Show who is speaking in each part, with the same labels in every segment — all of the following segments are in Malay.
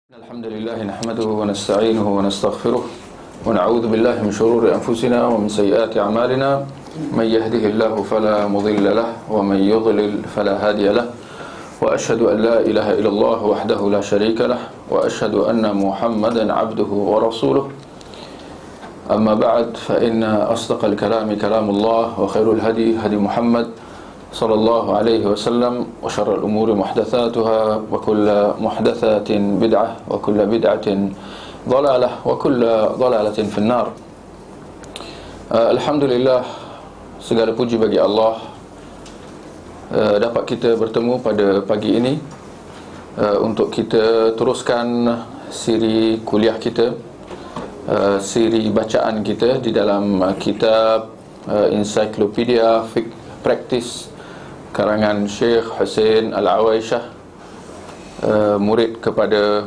Speaker 1: Alhamdulillah nahmaduhu wa nasta'inuhu wa nastaghfiruh wa na'udzu billahi min shururi anfusina wa min sayyiati a'malina may yahdihillahu fala mudilla lahu wa may yudlil fala hadiya lahu wa asyhadu an la ilaha illallah wahdahu la syarika lahu wa asyhadu anna Muhammadan 'abduhu wa rasuluh. Amma ba'd, fa inna asdaqal kalami kalamullah wa khairul hadi hadi Muhammad sallallahu alaihi wasallam wa syarrul umuri muhdatsatuha wa kullu muhdatsatin bid'ah wa kullu bid'atin dhalalah wa kullu dhalalatin finnar. Alhamdulillah, segala puji bagi Allah, dapat kita bertemu pada pagi ini untuk kita teruskan siri kuliah kita, siri bacaan kita di dalam kitab Encyclopedia Fiqh Practice karangan Syekh Hussein Al-Awaisyah, murid kepada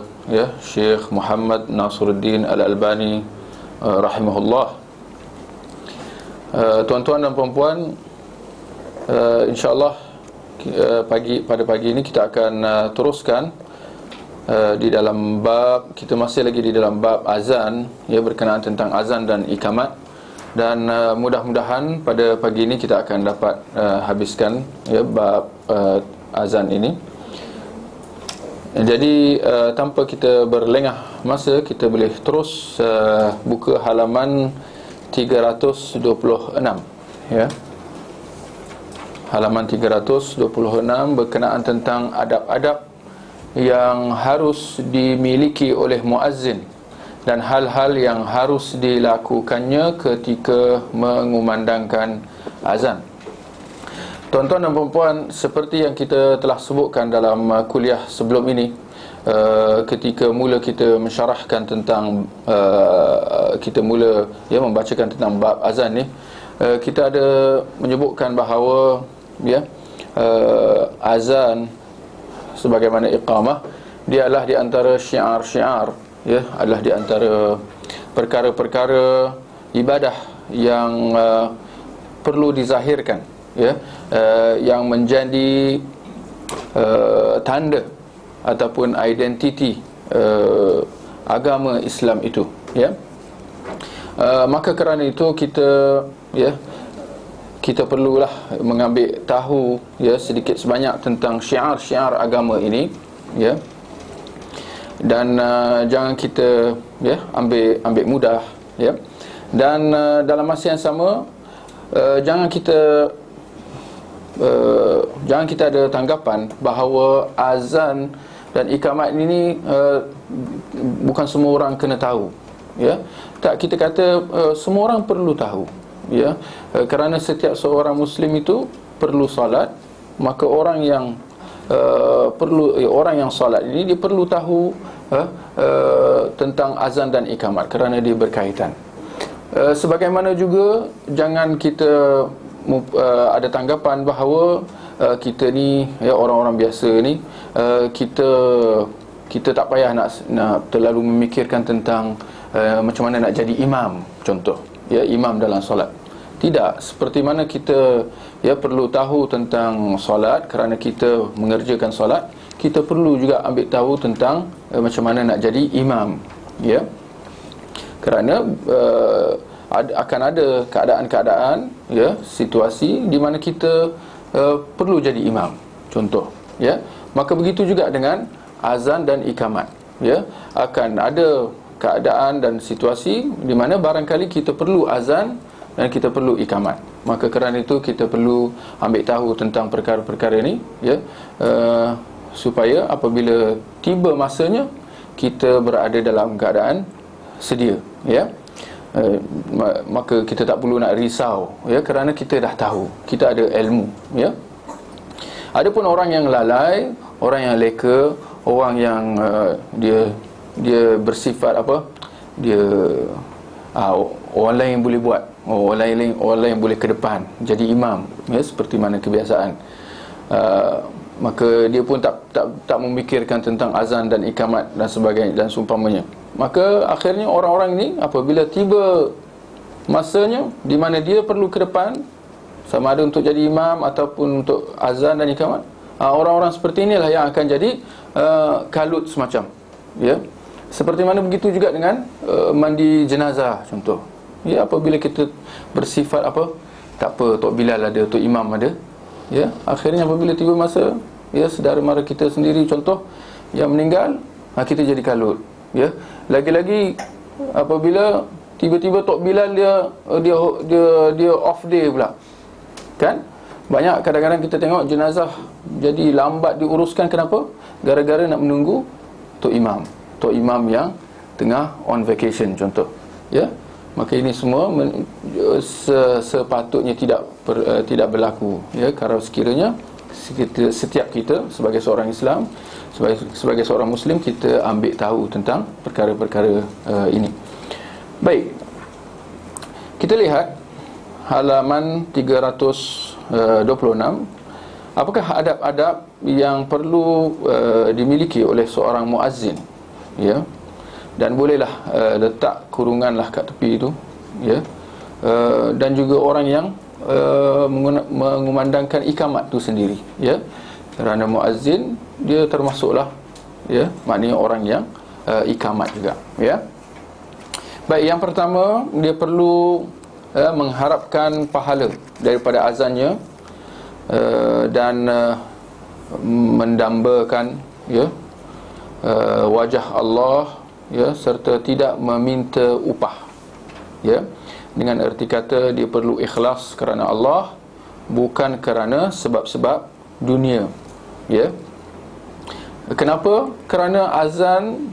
Speaker 1: Syekh Muhammad Nasiruddin Al-Albani rahimahullah. Tuan-tuan dan puan-puan, insya-Allah pada pagi ini kita akan teruskan di dalam bab, kita masih lagi di dalam bab azan, berkenaan tentang azan dan ikamat. Dan mudah-mudahan pada pagi ini kita akan dapat habiskan bab azan ini. Jadi tanpa kita berlengah masa, kita boleh terus buka halaman 326, halaman 326 berkenaan tentang adab-adab yang harus dimiliki oleh muazzin dan hal-hal yang harus dilakukannya ketika mengumandangkan azan. Tuan-tuan dan puan-puan, seperti yang kita telah sebutkan dalam kuliah sebelum ini, ketika mula kita mensyarahkan tentang kita mula membacakan tentang bab azan ni, kita ada menyebutkan bahawa azan sebagaimana iqamah, dia adalah di antara syiar-syiar, adalah di antara perkara-perkara ibadah yang perlu dizahirkan, yang menjadi tanda ataupun identiti agama Islam itu, maka kerana itu kita perlulah mengambil tahu sedikit sebanyak tentang syiar-syiar agama ini, dan jangan kita ambil mudah, dan dalam masa yang sama jangan kita ada tanggapan bahawa azan dan ikamat ini bukan semua orang kena tahu, tak, kita kata semua orang perlu tahu, kerana setiap seorang Muslim itu perlu solat. Maka orang yang orang yang solat ini, dia perlu tahu tentang azan dan ikamat kerana dia berkaitan. Sebagaimana juga jangan kita ada tanggapan bahawa kita ni, orang-orang biasa ni, kita tak payah nak terlalu memikirkan tentang macam mana nak jadi imam, contoh, imam dalam solat. Tidak, seperti mana kita perlu tahu tentang solat kerana kita mengerjakan solat, kita perlu juga ambil tahu tentang macam mana nak jadi imam, kerana akan ada keadaan-keadaan, situasi di mana kita perlu jadi imam, contoh, maka begitu juga dengan azan dan ikamat, akan ada keadaan dan situasi di mana barangkali kita perlu azan dan kita perlu ikamat. Maka kerana itu kita perlu ambil tahu tentang perkara-perkara ini, supaya apabila tiba masanya, kita berada dalam keadaan sedia, maka kita tak perlu nak risau, kerana kita dah tahu, kita ada ilmu, Adapun orang yang lalai, orang yang leka, orang yang dia bersifat orang lain boleh buat, orang lain boleh ke depan jadi imam, seperti mana kebiasaan, maka dia pun tak memikirkan tentang azan dan ikamat dan sebagainya dan seumpamanya. Maka akhirnya orang-orang ini apabila tiba masanya di mana dia perlu ke depan, sama ada untuk jadi imam ataupun untuk azan dan ikamat, orang-orang seperti inilah yang akan jadi kalut semacam, ya. Seperti mana begitu juga dengan mandi jenazah contoh. Ya, apabila kita bersifat apa, tak apa, Tok Bilal ada, Tok Imam ada, ya, akhirnya apabila tiba masa, ya, saudara mara kita sendiri contoh yang meninggal, kita jadi kalut, ya. Lagi-lagi apabila tiba-tiba Tok Bilal dia off day pula, kan? Banyak kadang-kadang kita tengok jenazah jadi lambat diuruskan. Kenapa? Gara-gara nak menunggu Tok Imam yang tengah on vacation contoh, ya. Maka ini semua sepatutnya tidak berlaku, ya. Kalau sekiranya setiap kita sebagai seorang Islam, sebagai seorang Muslim, kita ambil tahu tentang perkara-perkara ini. Baik, kita lihat halaman 326. Apakah adab-adab yang perlu dimiliki oleh seorang muazzin, ya? Dan bolehlah letak kurunganlah kat tepi itu, ya. Dan juga orang yang mengumandangkan ikamat tu sendiri, ya. Kerana muazzin dia termasuklah, ya, maknanya orang yang ikamat juga, ya. Baik, yang pertama, dia perlu mengharapkan pahala daripada azannya, dan mendambakan, ya, wajah Allah, ya, serta tidak meminta upah, ya. Dengan erti kata dia perlu ikhlas kerana Allah, bukan kerana sebab-sebab dunia, ya. Kenapa? Kerana azan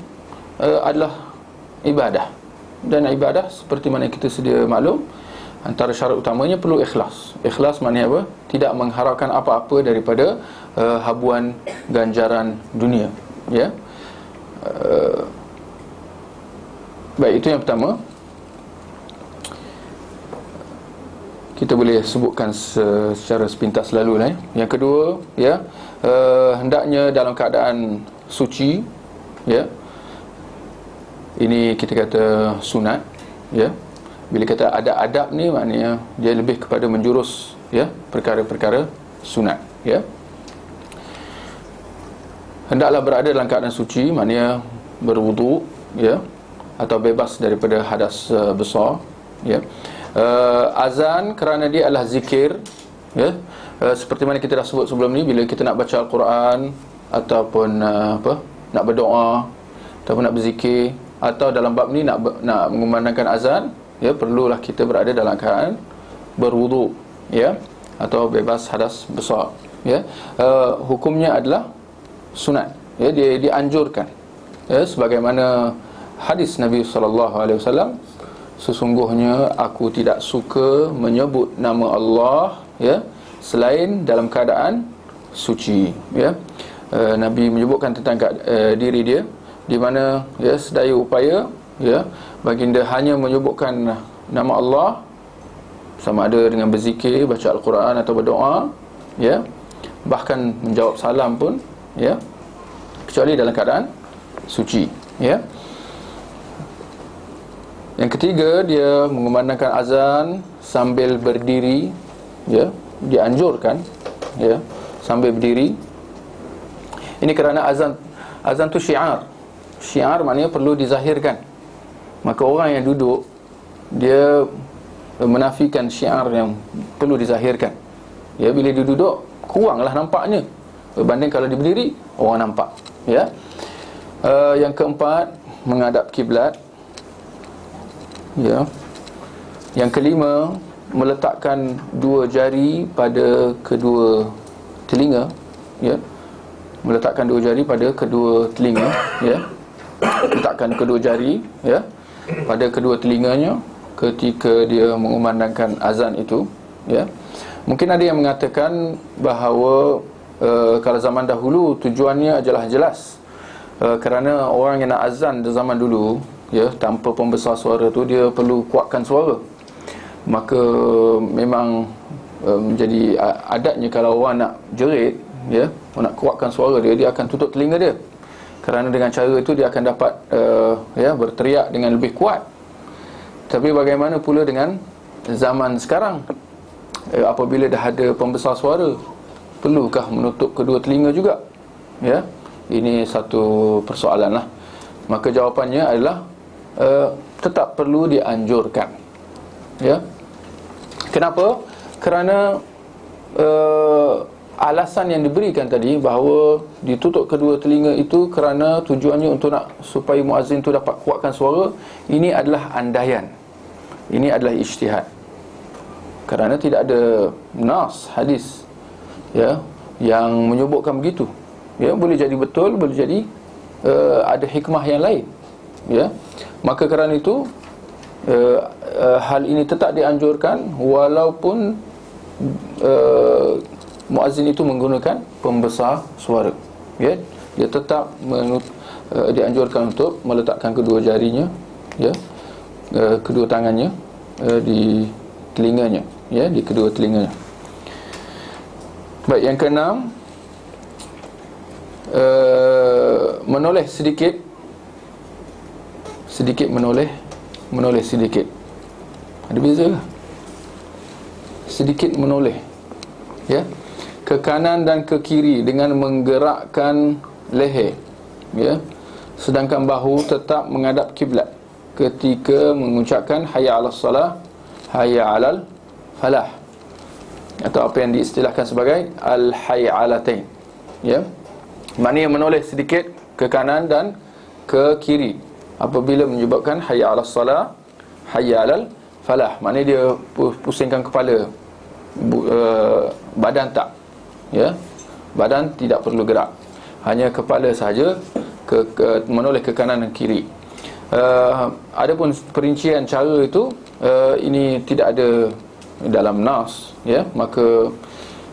Speaker 1: adalah ibadah, dan ibadah seperti mana kita sedia maklum, antara syarat utamanya perlu ikhlas. Ikhlas maknanya apa? Tidak mengharapkan apa-apa daripada habuan ganjaran dunia, ya. Baik, itu yang pertama. Kita boleh sebutkan secara sepintas lalu lah, ya. Yang kedua, ya, hendaknya dalam keadaan suci, ya. Ini kita kata sunat, ya. Bila kata ada adab ni, maknanya dia lebih kepada menjurus, ya, perkara-perkara sunat, ya. Hendaklah berada dalam keadaan suci, maknanya berwuduk, ya, atau bebas daripada hadas besar, ya. Azan kerana dia adalah zikir, ya. Seperti mana kita dah sebut sebelum ni, bila kita nak baca Al-Quran ataupun nak berdoa ataupun nak berzikir, atau dalam bab ni nak mengumandangkan azan, ya, perlulah kita berada dalam keadaan berwuduk, ya, atau bebas hadas besar, ya. Hukumnya adalah sunat, ya, dia dianjurkan, ya, sebagaimana hadis Nabi SAW, sesungguhnya aku tidak suka menyebut nama Allah, ya, selain dalam keadaan suci, ya. Nabi menyebutkan tentang diri dia, di mana, ya, sedaya upaya, ya, baginda hanya menyebutkan nama Allah, sama ada dengan berzikir, baca Al-Quran atau berdoa, ya, bahkan menjawab salam pun, ya, kecuali dalam keadaan suci, ya. Yang ketiga, dia mengumandangkan azan sambil berdiri, ya, dianjurkan, ya, sambil berdiri. Ini kerana azan tu syiar. Syiar maknanya perlu dizahirkan. Maka orang yang duduk, dia menafikan syiar yang perlu dizahirkan, ya. Bila dia duduk, kuranglah nampaknya berbanding kalau dia berdiri, orang nampak, ya. Yang keempat, menghadap kiblat, ya. Yang kelima, meletakkan dua jari pada kedua telinga, ya. Meletakkan dua jari pada kedua telinga, ya. Letakkan kedua jari, ya, pada kedua telinganya ketika dia mengumandangkan azan itu, ya. Mungkin ada yang mengatakan bahawa kalau zaman dahulu tujuannya adalah jelas, kerana orang yang nak azan di zaman dulu, ya, tanpa pembesar suara tu, dia perlu kuatkan suara. Maka memang menjadi adatnya kalau orang nak jerit, ya, nak kuatkan suara dia, dia akan tutup telinga dia. Kerana dengan cara itu dia akan dapat ya, berteriak dengan lebih kuat. Tapi bagaimana pula dengan zaman sekarang, apabila dah ada pembesar suara, perlukah menutup kedua telinga juga? Ya, ini satu persoalan lah. Maka jawapannya adalah tetap perlu dianjurkan. Ya. Kenapa? Kerana alasan yang diberikan tadi bahawa ditutup kedua telinga itu kerana tujuannya untuk nak supaya muazzin tu dapat kuatkan suara, ini adalah andaian. Ini adalah ijtihad. Kerana tidak ada nas hadis ya yang menyebutkan begitu. Ya, boleh jadi betul, boleh jadi ada hikmah yang lain. Ya. Maka kerana itu hal ini tetap dianjurkan walaupun muazzin itu menggunakan pembesar suara. Ya, dia tetap dianjurkan untuk meletakkan kedua jarinya, ya, kedua tangannya di telinganya, ya, di kedua telinganya. Baik, yang keenam, menoleh sedikit menoleh sedikit. Ada beza ke? Sedikit menoleh, ya, ke kanan dan ke kiri dengan menggerakkan leher, ya, sedangkan bahu tetap menghadap kiblat ketika mengucapkan hayya 'alas salah, hayya 'alal falah, atau apa yang diistilahkan sebagai al-hayyalatain. Ya, maknanya menoleh sedikit ke kanan dan ke kiri apabila menyebabkan hayya 'alas salah, hayya 'alal falah. Maknanya dia pusingkan kepala, badan tak, ya, badan tidak perlu gerak, hanya kepala sahaja menoleh ke kanan dan kiri. Adapun perincian cara itu ini tidak ada dalam nas, ya. Maka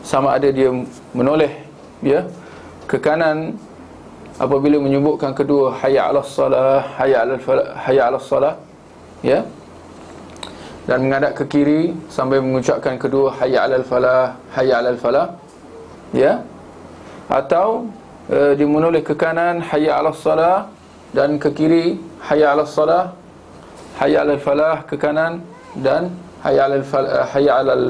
Speaker 1: sama ada dia menoleh, ya, ke kanan apabila menyebutkan kedua hayya 'alas salah, hayya 'alal falah, hayya 'alas salah, ya, dan menghadap ke kiri sambil mengucapkan kedua hayya 'alal falah, hayya 'alal falah, ya, atau dia menoleh ke kanan hayya 'alas salah dan ke kiri hayya 'alas salah, hayya 'alal falah ke kanan dan hayya 'alal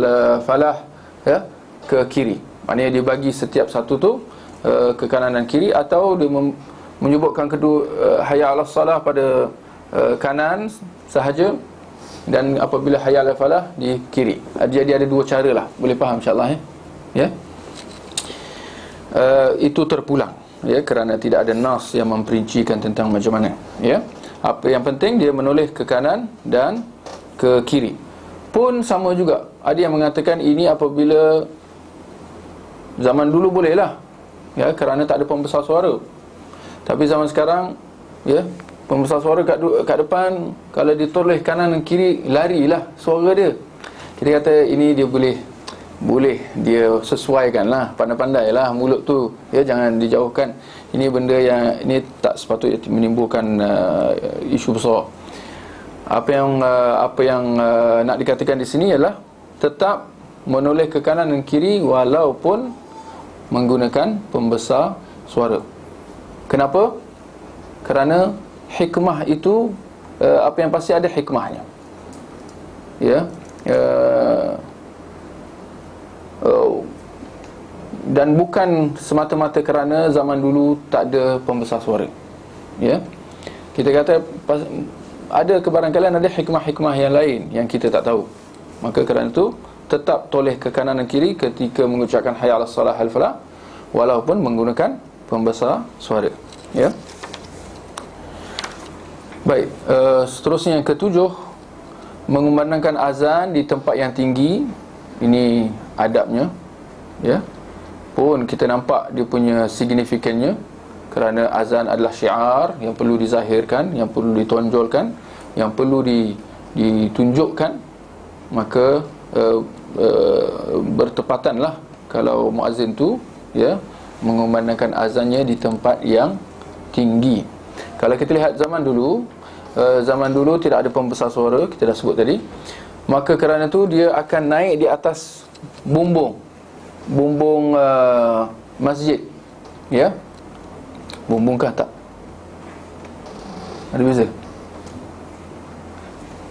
Speaker 1: falah, ya, ke kiri. Maknanya dia bagi setiap satu tu ke kanan dan kiri, atau dia menyebutkan kedua hayya 'alas salah pada kanan sahaja dan apabila hayya 'alal falah di kiri. Jadi ada dua cara lah, boleh faham insya-Allah, ya. Itu terpulang, ya, kerana tidak ada nas yang memperincikan tentang macam mana, ya. Apa yang penting dia menoleh ke kanan dan ke kiri. Pun sama juga, ada yang mengatakan ini apabila zaman dulu bolehlah, ya, kerana tak ada pembesar suara. Tapi zaman sekarang, ya, pembesar suara kat depan, kalau ditoleh kanan dan kiri, larilah suara dia. Kita kata ini dia boleh dia sesuaikan lah, pandai-pandai lah mulut tu, ya, jangan dijauhkan. Ini benda yang ini tak sepatutnya menimbulkan isu besar. Apa yang nak dikatakan di sini ialah tetap menoleh ke kanan dan kiri walaupun menggunakan pembesar suara. Kenapa? Kerana hikmah itu apa yang pasti ada hikmahnya, ya. Dan bukan semata-mata kerana zaman dulu tak ada pembesar suara, ya. Kita kata ada kebarangkalian ada hikmah-hikmah yang lain yang kita tak tahu. Maka kerana itu tetap toleh ke kanan dan kiri ketika mengucapkan hayya 'alas salah, hayya 'alal falah, walaupun menggunakan pembesar suara, ya. Baik, seterusnya yang ketujuh, mengumandangkan azan di tempat yang tinggi. Ini adabnya, ya. Pun kita nampak dia punya signifikannya, kerana azan adalah syiar yang perlu dizahirkan, yang perlu ditonjolkan, yang perlu ditunjukkan. Maka bertepatanlah kalau muazzin tu, ya, mengumandangkan azannya di tempat yang tinggi. Kalau kita lihat zaman dulu tidak ada pembesar suara, kita dah sebut tadi. Maka kerana tu dia akan naik di atas bumbung masjid, ya. Bumbungkah tak? Ada beza?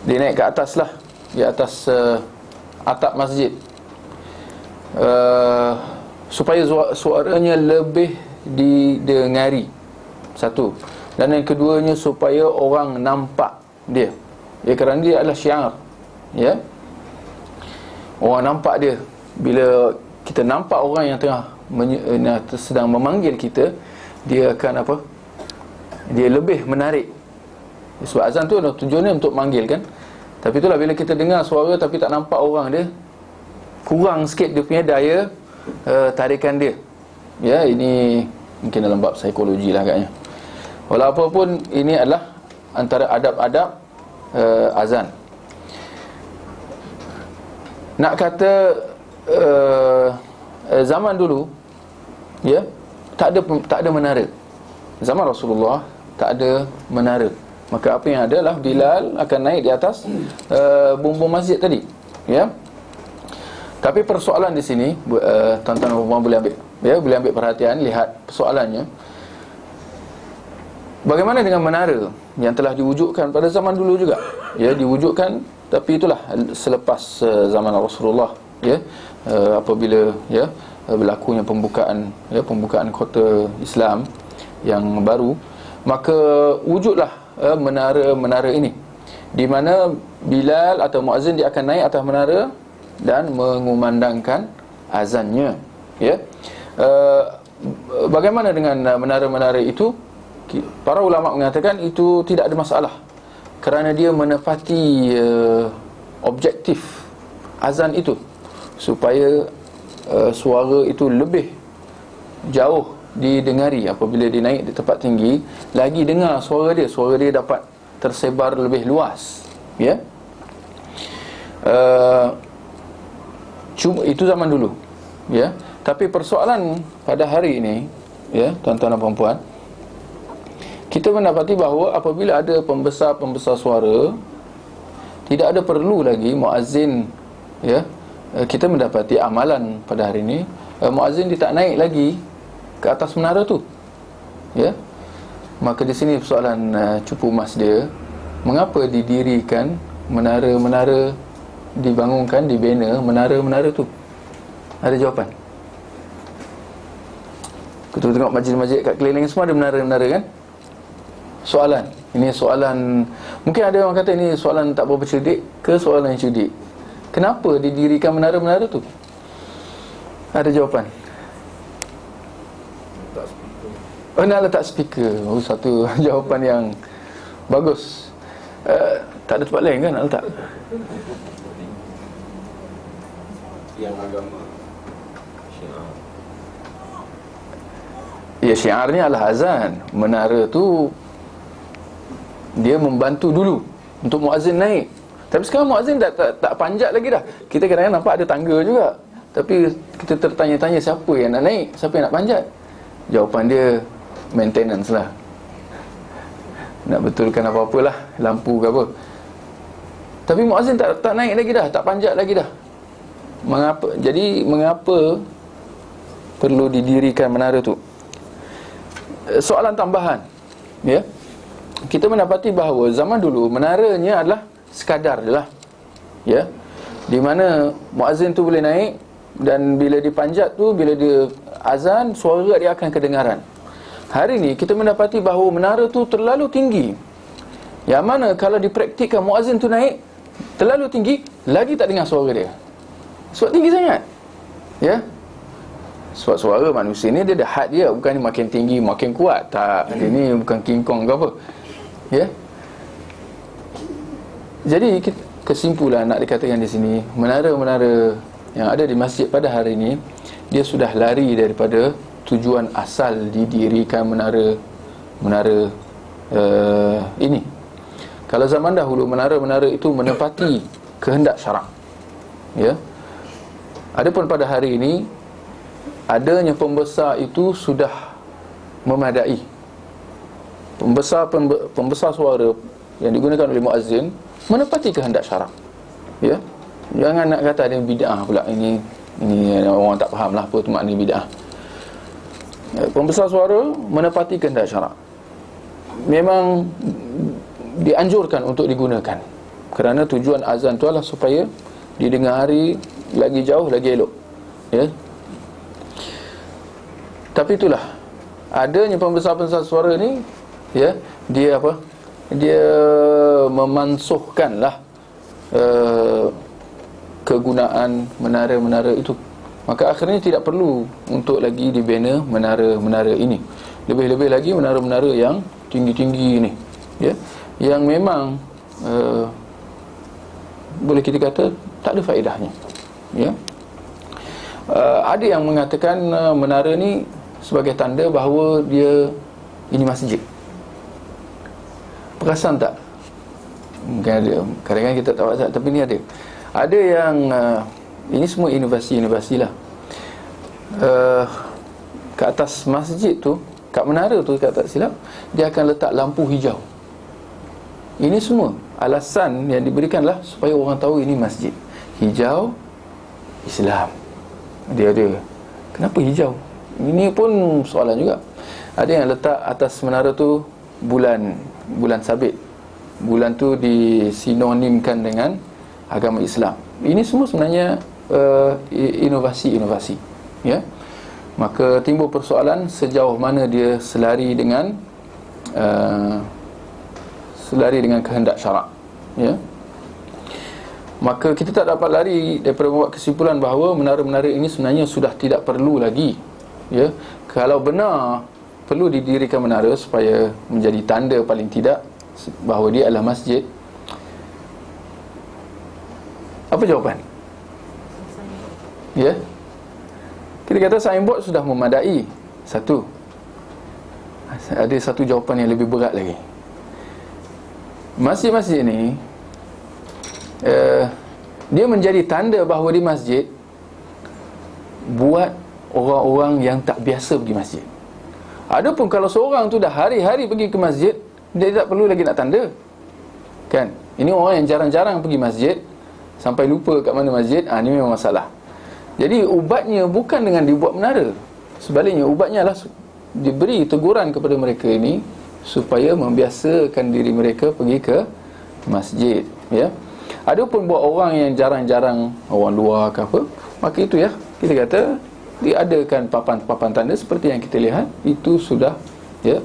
Speaker 1: Dia naik ke atas lah, di atas atap masjid, supaya suaranya lebih didengari. Satu. Dan yang keduanya supaya orang nampak dia. Ya, kerana dia adalah syiar. Ya. Orang nampak dia. Bila kita nampak orang yang tengah sedang memanggil kita, dia akan apa? Dia lebih menarik. Sebab azan tu tujuannya untuk manggil kan. Tapi itulah, bila kita dengar suara tapi tak nampak orang dia, kurang sikit dia punya daya tarikan dia. Ya, ini mungkin dalam bab psikologi lah agaknya. Walaupun ini adalah antara adab-adab azan. Nak kata zaman dulu, ya, tak ada menara. Zaman Rasulullah tak ada menara. Maka apa yang ada adalah Bilal akan naik di atas bumbung masjid tadi, ya. Tapi persoalan di sini, tuan-tuan dan puan boleh ambil, ya, boleh ambil perhatian, lihat persoalannya. Bagaimana dengan menara yang telah diwujudkan pada zaman dulu juga? Ya, diwujudkan, tapi itulah selepas zaman Rasulullah, ya, apabila ya berlakunya pembukaan kota Islam yang baru, maka wujudlah menara-menara ini, di mana Bilal atau muazzin dia akan naik atas menara dan mengumandangkan azannya, ya. Bagaimana dengan menara-menara itu? Para ulama mengatakan itu tidak ada masalah, kerana dia menepati objektif azan itu, supaya suara itu lebih jauh didengari. Apabila dia naik di tempat tinggi, lagi dengar suara dia dapat tersebar lebih luas, ya. Cuma itu zaman dulu, ya. Tapi persoalan pada hari ini, ya, tuan-tuan dan puan-puan, kita mendapati bahawa apabila ada pembesar-pembesar suara, tidak ada perlu lagi muazzin, ya. Kita mendapati amalan pada hari ini, muazzin dia tak naik lagi ke atas menara tu, ya. Maka di sini persoalan cupu emas dia, mengapa didirikan menara-menara, dibangunkan, dibina menara-menara tu? Ada jawapan? Kita tengok masjid-masjid kat keliling semua ada menara-menara kan? Soalan, ini soalan, mungkin ada orang kata ini soalan tak berapa cerdik ke soalan yang cerdik. Kenapa didirikan menara-menara tu? Ada jawapan? Nak letak speaker. Satu jawapan yang bagus. Tak ada tempat lain kan nak letak?
Speaker 2: Yang agama syiar.
Speaker 1: Ya, syiarnya adalah azan. Menara tu dia membantu dulu untuk muazzin naik. Tapi sekarang muazzin tak panjat lagi dah. Kita kadang-kadang nampak ada tangga juga, tapi kita tertanya-tanya siapa yang nak naik, siapa yang nak panjat. Jawapan dia maintenance lah, nak betulkan apa-apalah, lampu ke apa. Tapi muazzin tak naik lagi dah, tak panjat lagi dah. Mengapa perlu didirikan menara tu? Soalan tambahan, ya. Kita mendapati bahawa zaman dulu menaranya adalah sekadar je lah, ya, di mana muazzin tu boleh naik, dan bila dipanjat tu, bila dia azan, suara dia akan kedengaran. Hari ni kita mendapati bahawa menara tu terlalu tinggi, yang mana kalau dipraktikkan muazzin tu naik terlalu tinggi, lagi tak dengar suara dia, sebab tinggi sangat, ya. Sebab suara manusia ni dia ada had dia, bukan makin tinggi makin kuat. Tak, dia ni bukan King Kong ke apa, ya. Jadi kesimpulan nak dikatakan di sini, menara-menara yang ada di masjid pada hari ini, dia sudah lari daripada tujuan asal didirikan menara ini. Kalau zaman dahulu, menara-menara itu menepati kehendak syarak, ya. Adapun pada hari ini, adanya pembesar itu sudah memadai. Pembesar suara yang digunakan oleh muazzin menepati kehendak syarak, ya. Jangan nak kata ada bid'ah pula. Ini orang tak faham lah apa tu makna bid'ah. Pembesar suara menepati kehendak syarak, memang dianjurkan untuk digunakan, kerana tujuan azan tu adalah supaya didengari lagi jauh, lagi elok, ya. Tapi itulah, adanya pembesar-pembesar suara ni ya, dia apa? Dia memansuhkanlah kegunaan menara-menara itu. Maka akhirnya tidak perlu untuk lagi dibina menara-menara ini. Lebih-lebih lagi menara-menara yang tinggi-tinggi ini, ya, yang memang boleh kita kata tak ada faedahnya, ya. Ada yang mengatakan menara ni sebagai tanda bahawa dia ini masjid. Perasan tak? Mungkin ada, kadang-kadang kita tak perasan, tapi ni ada. Ada yang ini semua inovasi-inovasi lah. Ke atas masjid tu, kat menara tu, kat tak silap, dia akan letak lampu hijau. Ini semua alasan yang diberikanlah supaya orang tahu ini masjid. Hijau Islam. Dia ada. Kenapa hijau? Ini pun soalan juga. Ada yang letak atas menara tu bulan sabit. Bulan tu disinonimkan dengan agama Islam. Ini semua sebenarnya inovasi-inovasi, ya. Maka timbul persoalan sejauh mana dia selari dengan kehendak syarak, ya. Maka kita tak dapat lari daripada membuat kesimpulan bahawa menara-menara ini sebenarnya sudah tidak perlu lagi, ya. Kalau benar perlu didirikan menara supaya menjadi tanda paling tidak bahawa dia adalah masjid, apa jawapan? Ya, kita kata signboard sudah memadai. Satu. Ada satu jawapan yang lebih berat lagi. Masjid-masjid ni dia menjadi tanda bahawa di masjid buat orang-orang yang tak biasa pergi masjid. Adapun kalau seorang tu dah hari-hari pergi ke masjid, dia tak perlu lagi nak tanda, kan? Ini orang yang jarang-jarang pergi masjid sampai lupa kat mana masjid. Ini memang masalah. Jadi ubatnya bukan dengan dibuat menara. Sebaliknya ubatnya adalah diberi teguran kepada mereka ini supaya membiasakan diri mereka pergi ke masjid, ya. Adapun buat orang yang jarang-jarang, orang luar ke apa, maka itu, ya, kita kata diadakan papan-papan tanda seperti yang kita lihat, itu sudah, ya,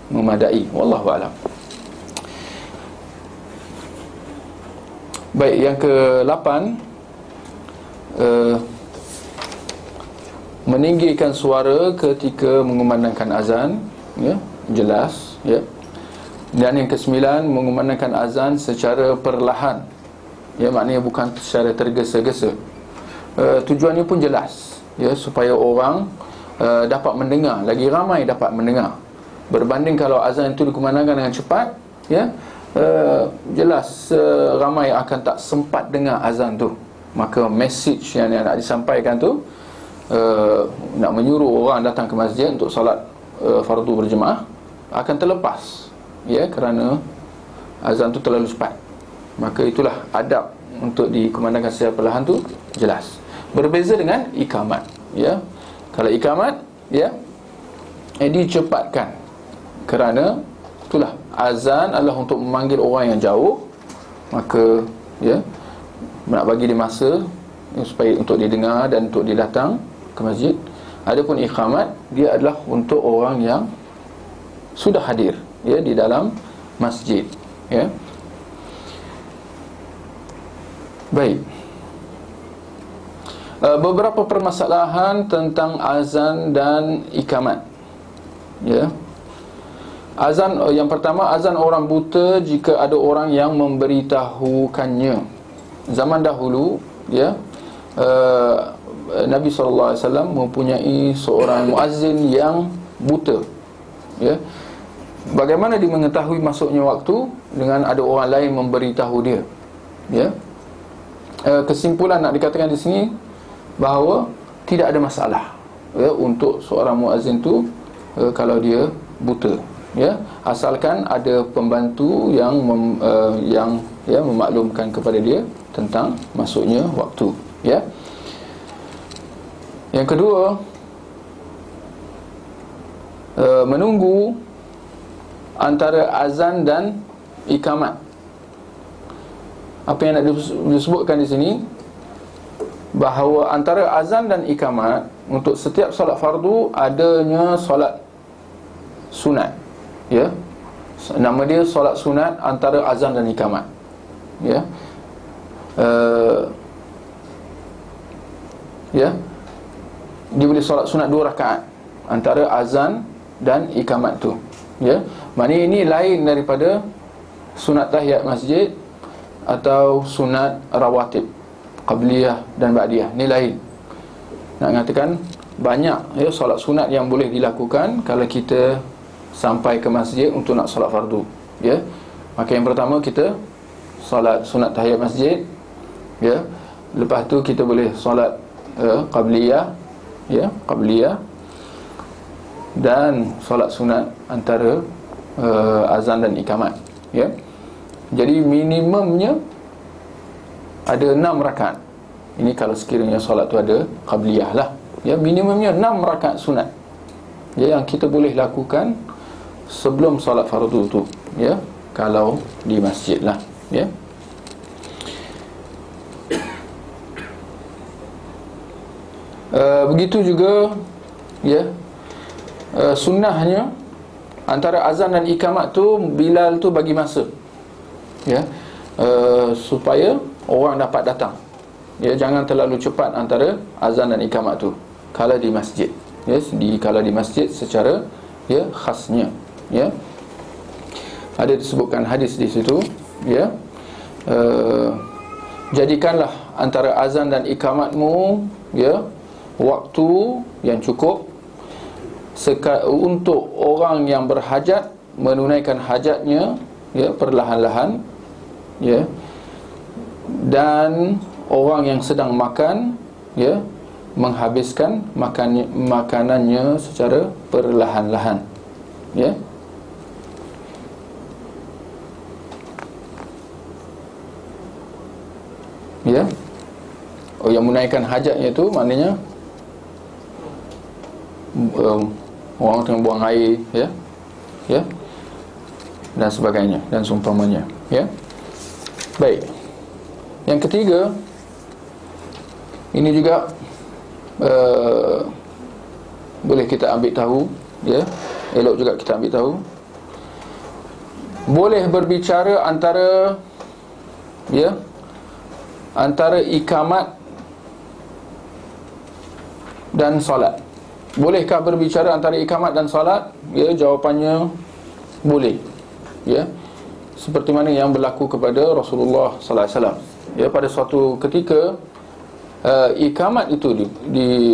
Speaker 1: memadai. Wallahu a'lam. Baik, yang ke-8, meninggikan suara ketika mengumandangkan azan, ya, jelas, ya. Dan yang ke-9, mengumandangkan azan secara perlahan, ya, maknanya bukan secara tergesa-gesa. Tujuannya pun jelas, ya, supaya orang dapat mendengar, lagi ramai dapat mendengar. Berbanding kalau azan itu dikumandangkan dengan cepat, ya, jelas ramai akan tak sempat dengar azan tu. Maka message yang nak disampaikan tu, nak menyuruh orang datang ke masjid untuk solat fardu berjemaah, akan terlepas, ya, kerana azan tu terlalu cepat. Maka itulah adab untuk dikumandangkan secara perlahan tu jelas. Berbeza dengan ikamat, ya. Kalau ikamat, ya, dicepatkan, kerana itulah azan adalah untuk memanggil orang yang jauh. Maka, ya, nak bagi dia masa, ya, supaya untuk dia dengar dan untuk dia datang ke masjid. Adapun iqamat, dia adalah untuk orang yang sudah hadir, ya, di dalam masjid, ya. Baik. Beberapa permasalahan tentang azan dan iqamat, ya. Azan, yang pertama, azan orang buta jika ada orang yang memberitahukannya. Zaman dahulu, ya, Nabi SAW mempunyai seorang muazzin yang buta, ya. Bagaimana dia mengetahui masuknya waktu? Dengan ada orang lain memberitahu dia, ya. Kesimpulan nak dikatakan di sini bahawa tidak ada masalah, ya, untuk seorang muazzin tu kalau dia buta, ya, asalkan ada pembantu yang memaklumkan kepada dia tentang masuknya waktu, ya. Yang kedua, menunggu antara azan dan iqamat. Apa yang nak disebutkan di sini, bahawa antara azan dan iqamat untuk setiap solat fardu adanya solat sunat, ya. Nama dia solat sunat antara azan dan iqamat. Ya. Dia boleh solat sunat 2 rakaat antara azan dan iqamat tu. Ya. Maknanya ini lain daripada sunat tahiyat masjid atau sunat rawatib, qabliyah dan ba'diyah. Ini lain. Nak mengatakan banyak solat sunat yang boleh dilakukan kalau kita sampai ke masjid untuk nak solat fardu. Ya. Maka yang pertama kita solat sunat tahiyat masjid. Ya. Lepas tu kita boleh solat qabliyah, ya, qabliyah, dan solat sunat antara azan dan iqamat. Ya. Jadi minimumnya ada 6 rakaat. Ini kalau sekiranya solat tu ada qabliyah lah. Ya, minimumnya 6 rakaat sunat. Ya, yang kita boleh lakukan sebelum solat fardu tu. Ya, kalau di masjid lah. Ya. Begitu juga, ya, sunnahnya antara azan dan iqamat tu Bilal tu bagi masa, ya, supaya orang dapat datang. Ya, jangan terlalu cepat antara azan dan iqamat tu kalau di masjid. Ya, kalau di masjid secara, ya, khasnya, ya. Ada disebutkan hadis di situ, ya. Jadikanlah antara azan dan iqamatmu, ya, waktu yang cukup untuk orang yang berhajat menunaikan hajatnya, ya, perlahan-lahan, ya, dan orang yang sedang makan, ya, menghabiskan makanannya secara perlahan-lahan. Ya. Ya. Yang menunaikan hajatnya itu maknanya orang tengah buang air, ya, ya, dan sebagainya dan seumpamanya. Ya. Baik. Yang ketiga, ini juga boleh kita ambil tahu, ya, elok juga kita ambil tahu. Boleh berbicara antara, ya, antara iqamat dan solat. Bolehkah berbicara antara iqamat dan solat? Ya, jawapannya boleh. Ya. Seperti mana yang berlaku kepada Rasulullah sallallahu alaihi wasallam. Ya, pada suatu ketika iqamat itu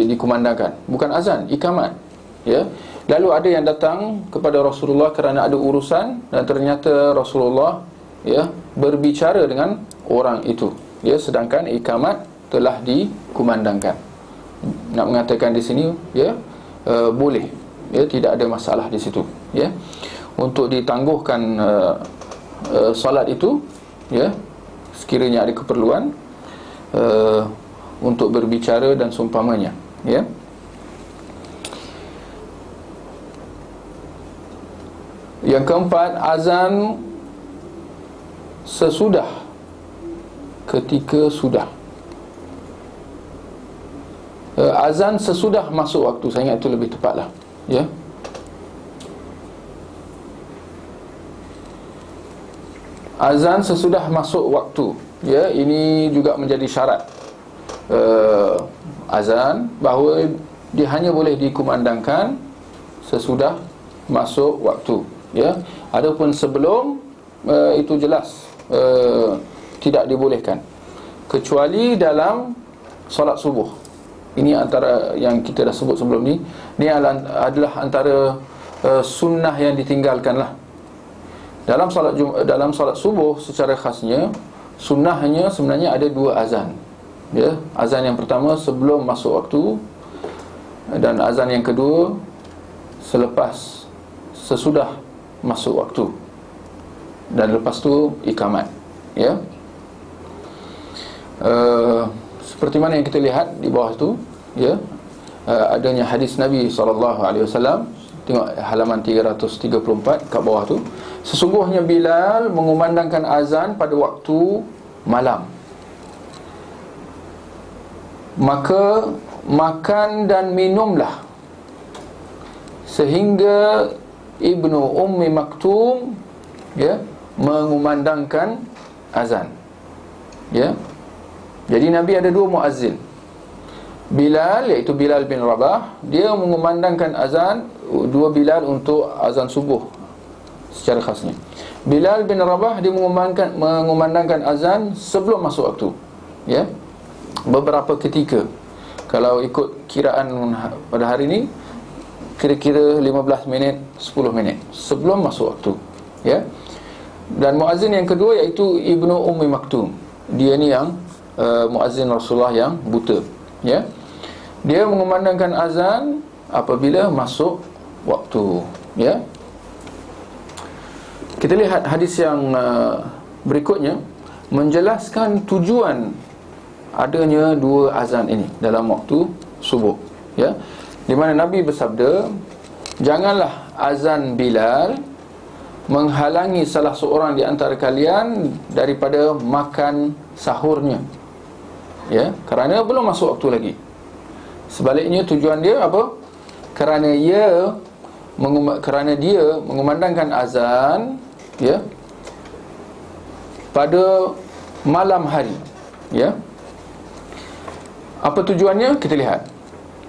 Speaker 1: dikumandangkan, bukan azan, iqamat. Ya. Lalu ada yang datang kepada Rasulullah kerana ada urusan, dan ternyata Rasulullah, ya, berbicara dengan orang itu. Ya, sedangkan iqamat telah dikumandangkan. Nak mengatakan di sini, ya, boleh, ya, tidak ada masalah di situ, ya, untuk ditangguhkan solat itu, ya, sekiranya ada keperluan untuk berbicara dan seumpamanya. Ya. Yang keempat, azan sesudah, ketika sudah. Azan sesudah masuk waktu, saya ingat itu lebih tepatlah. Ya. Azan sesudah masuk waktu. Ya, ini juga menjadi syarat azan, bahawa dia hanya boleh dikumandangkan sesudah masuk waktu. Ya. Adapun sebelum, itu jelas tidak dibolehkan, kecuali dalam solat subuh. Ini antara yang kita dah sebut sebelum ni. Ini adalah antara sunnah yang ditinggalkanlah. Dalam solat subuh secara khasnya, sunnahnya sebenarnya ada 2 azan. Ya, azan yang pertama sebelum masuk waktu, dan azan yang kedua selepas, sesudah masuk waktu, dan lepas tu iqamat. Ya. Seperti mana yang kita lihat di bawah tu, ya, adanya hadis Nabi SAW. Tengok halaman 334 kat bawah tu. Sesungguhnya Bilal mengumandangkan azan pada waktu malam, maka makan dan minumlah sehingga Ibnu Ummi Maktum ya, mengumandangkan azan. Ya. Jadi Nabi ada dua muazzin. Bilal, iaitu Bilal bin Rabah, dia mengumandangkan azan, dua Bilal untuk azan subuh secara khasnya. Bilal bin Rabah dia mengumandangkan azan sebelum masuk waktu. Ya. Beberapa ketika, kalau ikut kiraan pada hari ini, kira-kira 15 minit, 10 minit sebelum masuk waktu. Ya. Dan muazzin yang kedua iaitu Ibnu Ummi Maktum. Dia ni yang muazzin Rasulullah yang buta. Ya. Dia mengumandangkan azan apabila masuk waktu. Ya. Kita lihat hadis yang berikutnya menjelaskan tujuan adanya dua azan ini dalam waktu subuh. Ya. Di mana Nabi bersabda, janganlah azan Bilal menghalangi salah seorang di antara kalian daripada makan sahurnya. Ya, kerana belum masuk waktu lagi. Sebaliknya tujuan dia apa? Kerana dia mengumandangkan azan, ya, pada malam hari. Ya. Apa tujuannya? Kita lihat.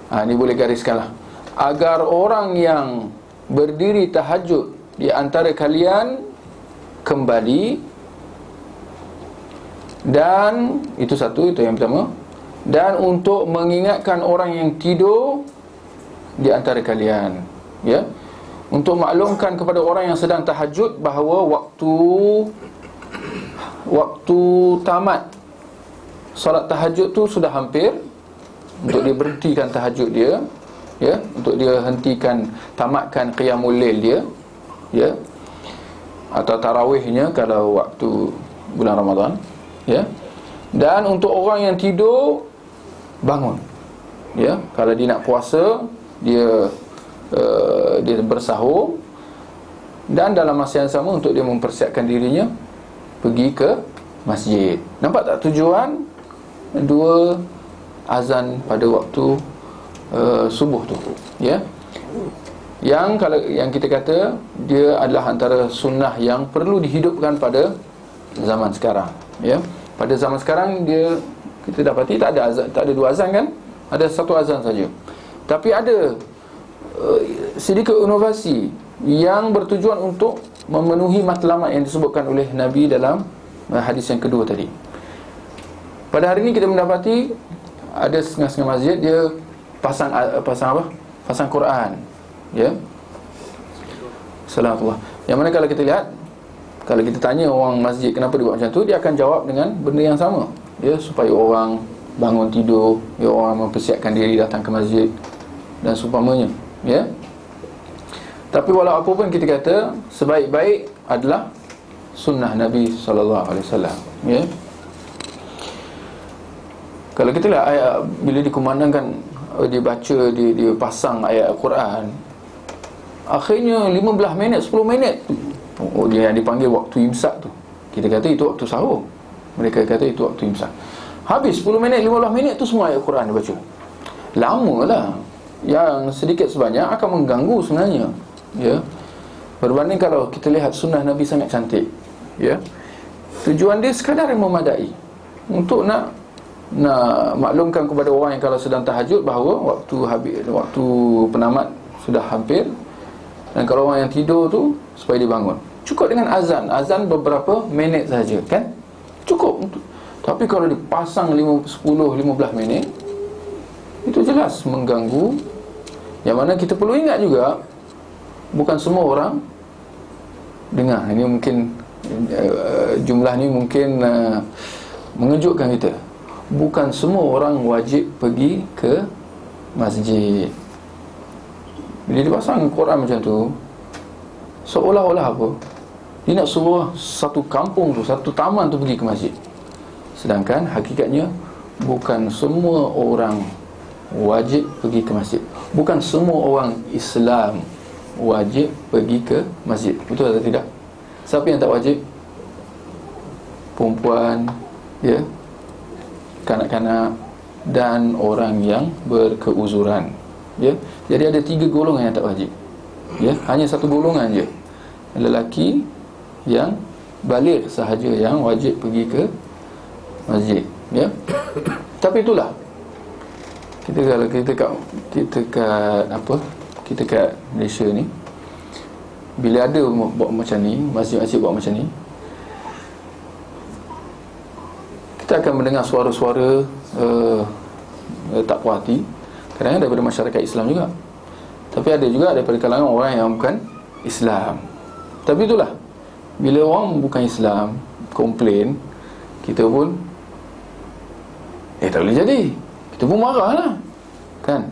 Speaker 1: Ini boleh gariskanlah. Agar orang yang berdiri tahajud di antara kalian kembali, dan itu satu, itu yang pertama. Dan untuk mengingatkan orang yang tidur di antara kalian, ya, untuk maklumkan kepada orang yang sedang tahajud bahawa waktu tamat solat tahajud tu sudah hampir, untuk dia berhentikan tahajud dia, ya, untuk dia hentikan, tamatkan qiyamul lail dia, ya, atau tarawihnya kalau waktu bulan Ramadan, ya. Dan untuk orang yang tidur, bangun. Ya, kalau dia nak puasa, dia bersahur, dan dalam masa yang sama untuk dia mempersiapkan dirinya pergi ke masjid. Nampak tak tujuan dua azan pada waktu subuh tu? Ya. Yang kita kata dia adalah antara sunnah yang perlu dihidupkan pada zaman sekarang. Ya. Pada zaman sekarang kita dapati tak ada dua azan kan? Ada satu azan saja. Tapi ada sedikit inovasi yang bertujuan untuk memenuhi matlamat yang disebutkan oleh Nabi dalam hadis yang kedua tadi. Pada hari ini kita mendapati ada setengah-setengah masjid dia pasang apa? Pasang Quran. Ya. Salatullah. Yang mana kalau kita lihat, kalau kita tanya orang masjid kenapa dia buat macam tu, dia akan jawab dengan benda yang sama. Ya, supaya orang bangun tidur, ya, orang mempersiapkan diri datang ke masjid dan seumpamanya. Ya. Tapi walau apa pun kita kata, sebaik-baik adalah sunnah Nabi SAW. Ya. Kalau kita lihat ayat, bila dikumandangkan, dia baca, dia pasang ayat Al-Quran, akhirnya 15 minit, 10 minit tu, dia yang dipanggil waktu imsak tu, kita kata itu waktu sahur, mereka kata itu waktu imsak. Habis 10 minit, 15 minit tu semua ayat Quran dia baca. Lama lah. Yang sedikit sebanyak akan mengganggu sebenarnya. Ya. Berbanding kalau kita lihat sunnah Nabi sangat cantik. Ya. Tujuan dia sekadar yang memadai untuk nak maklumkan kepada orang yang kalau sedang tahajud bahawa waktu penamat sudah hampir. Dan kalau orang yang tidur tu, supaya dia bangun. Cukup dengan azan beberapa minit saja, kan? Cukup. Tapi kalau dipasang 10-15 minit, itu jelas mengganggu. Yang mana kita perlu ingat juga, bukan semua orang dengar. Ini mungkin jumlah ni mungkin mengejutkan kita. Bukan semua orang wajib pergi ke masjid. Bila dipasang Quran macam tu, seolah-olah apa? Dia nak suruh satu kampung tu, satu taman tu pergi ke masjid. Sedangkan hakikatnya bukan semua orang wajib pergi ke masjid. Bukan semua orang Islam wajib pergi ke masjid. Betul atau tidak? Siapa yang tak wajib? Perempuan, ya, kanak-kanak, dan orang yang berkeuzuran. Ya. Jadi ada 3 golongan yang tak wajib. Ya, hanya satu golongan je. Lelaki yang baligh sahaja yang wajib pergi ke masjid, ya. Tapi itulah, kalau kita kat Malaysia ni, bila ada buat macam ni, masjid-masjid buat macam ni, kita akan mendengar suara-suara tak puas hati, kadang-kadang daripada masyarakat Islam juga, tapi ada juga daripada kalangan orang yang bukan Islam. Tapi itulah, bila orang bukan Islam komplain, kita pun tak boleh jadi, kita pun marah lah, kan.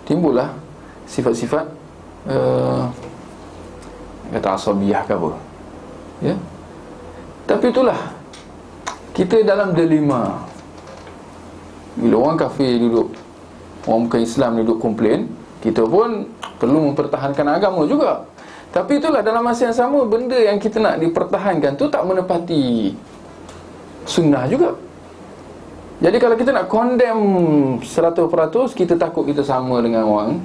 Speaker 1: Timbullah sifat-sifat kata asabiyah ke apa, ya. Tapi itulah, kita dalam dilema. Bila orang kafir duduk, orang bukan Islam duduk komplain, kita pun perlu mempertahankan agama juga. Tapi itulah, dalam masa yang sama, benda yang kita nak dipertahankan tu tak menepati sunnah juga. Jadi kalau kita nak condemn 100%, kita takut kita sama dengan orang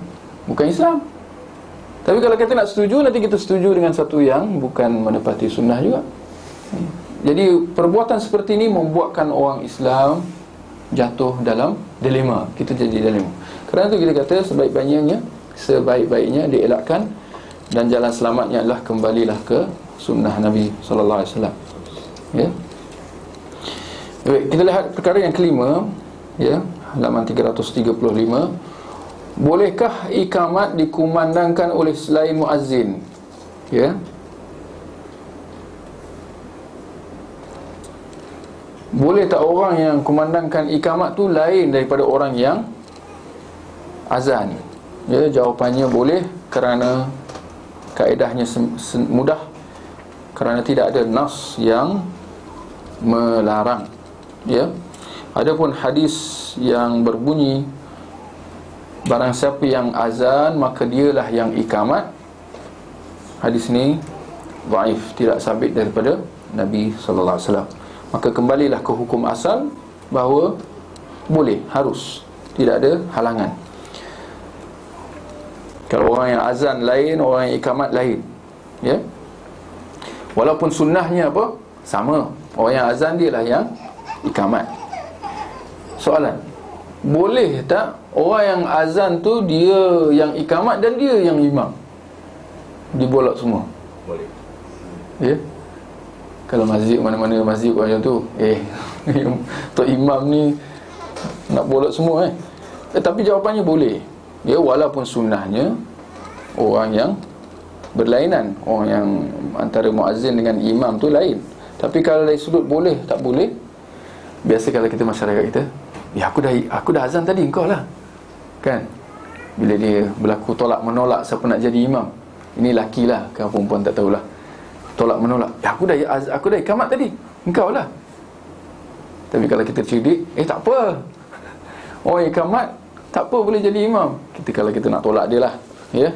Speaker 1: bukan Islam. Tapi kalau kita nak setuju, nanti kita setuju dengan satu yang bukan menepati sunnah juga. Jadi perbuatan seperti ini membuatkan orang Islam jatuh dalam dilema. Kita jadi dilema. Kerana itu kita kata sebaik-baiknya dielakkan, dan jalan selamatnya adalah kembalilah ke sunnah Nabi sallallahu alaihi wasallam. Ya. Baik, kita lihat perkara yang kelima, ya, halaman 335. Bolehkah ikamat dikumandangkan oleh selain muazzin? Ya. Boleh tak orang yang kumandangkan ikamat tu lain daripada orang yang azan? Ya, jawapannya boleh, kerana kaedahnya mudah, kerana tidak ada nas yang melarang. Ya. Adapun hadis yang berbunyi barang siapa yang azan maka dialah yang ikamat, hadis ni dhaif, tidak sabit daripada Nabi sallallahu alaihi wasallam. Maka kembalilah ke hukum asal, bahawa boleh, harus, tidak ada halangan. Kalau orang yang azan lain, orang yang ikamat lain, ya. Walaupun sunnahnya apa? Sama. Orang yang azan dia lah yang ikamat. Soalan, boleh tak orang yang azan tu dia yang ikamat dan dia yang imam? Dibolak semua?
Speaker 2: Boleh.
Speaker 1: Ya. Kalau masjid, mana-mana masjid macam tu, Tok Imam ni nak bolak semua, tapi jawapannya boleh. Ya, walaupun sunnahnya orang yang berlainan, orang yang antara muazzin dengan imam tu lain. Tapi kalau dari sudut boleh tak boleh, biasa kalau kita masyarakat kita, aku dah azan tadi, engkau lah, kan. Bila dia berlaku tolak menolak siapa nak jadi imam, ini laki lah, kan, perempuan tak tahulah, tolak menolak, aku dah ikamat tadi, engkau lah. Tapi kalau kita cerdik, tak apa, orang ikamat tak apa, boleh jadi imam. Kalau kita nak tolak dia lah, ya.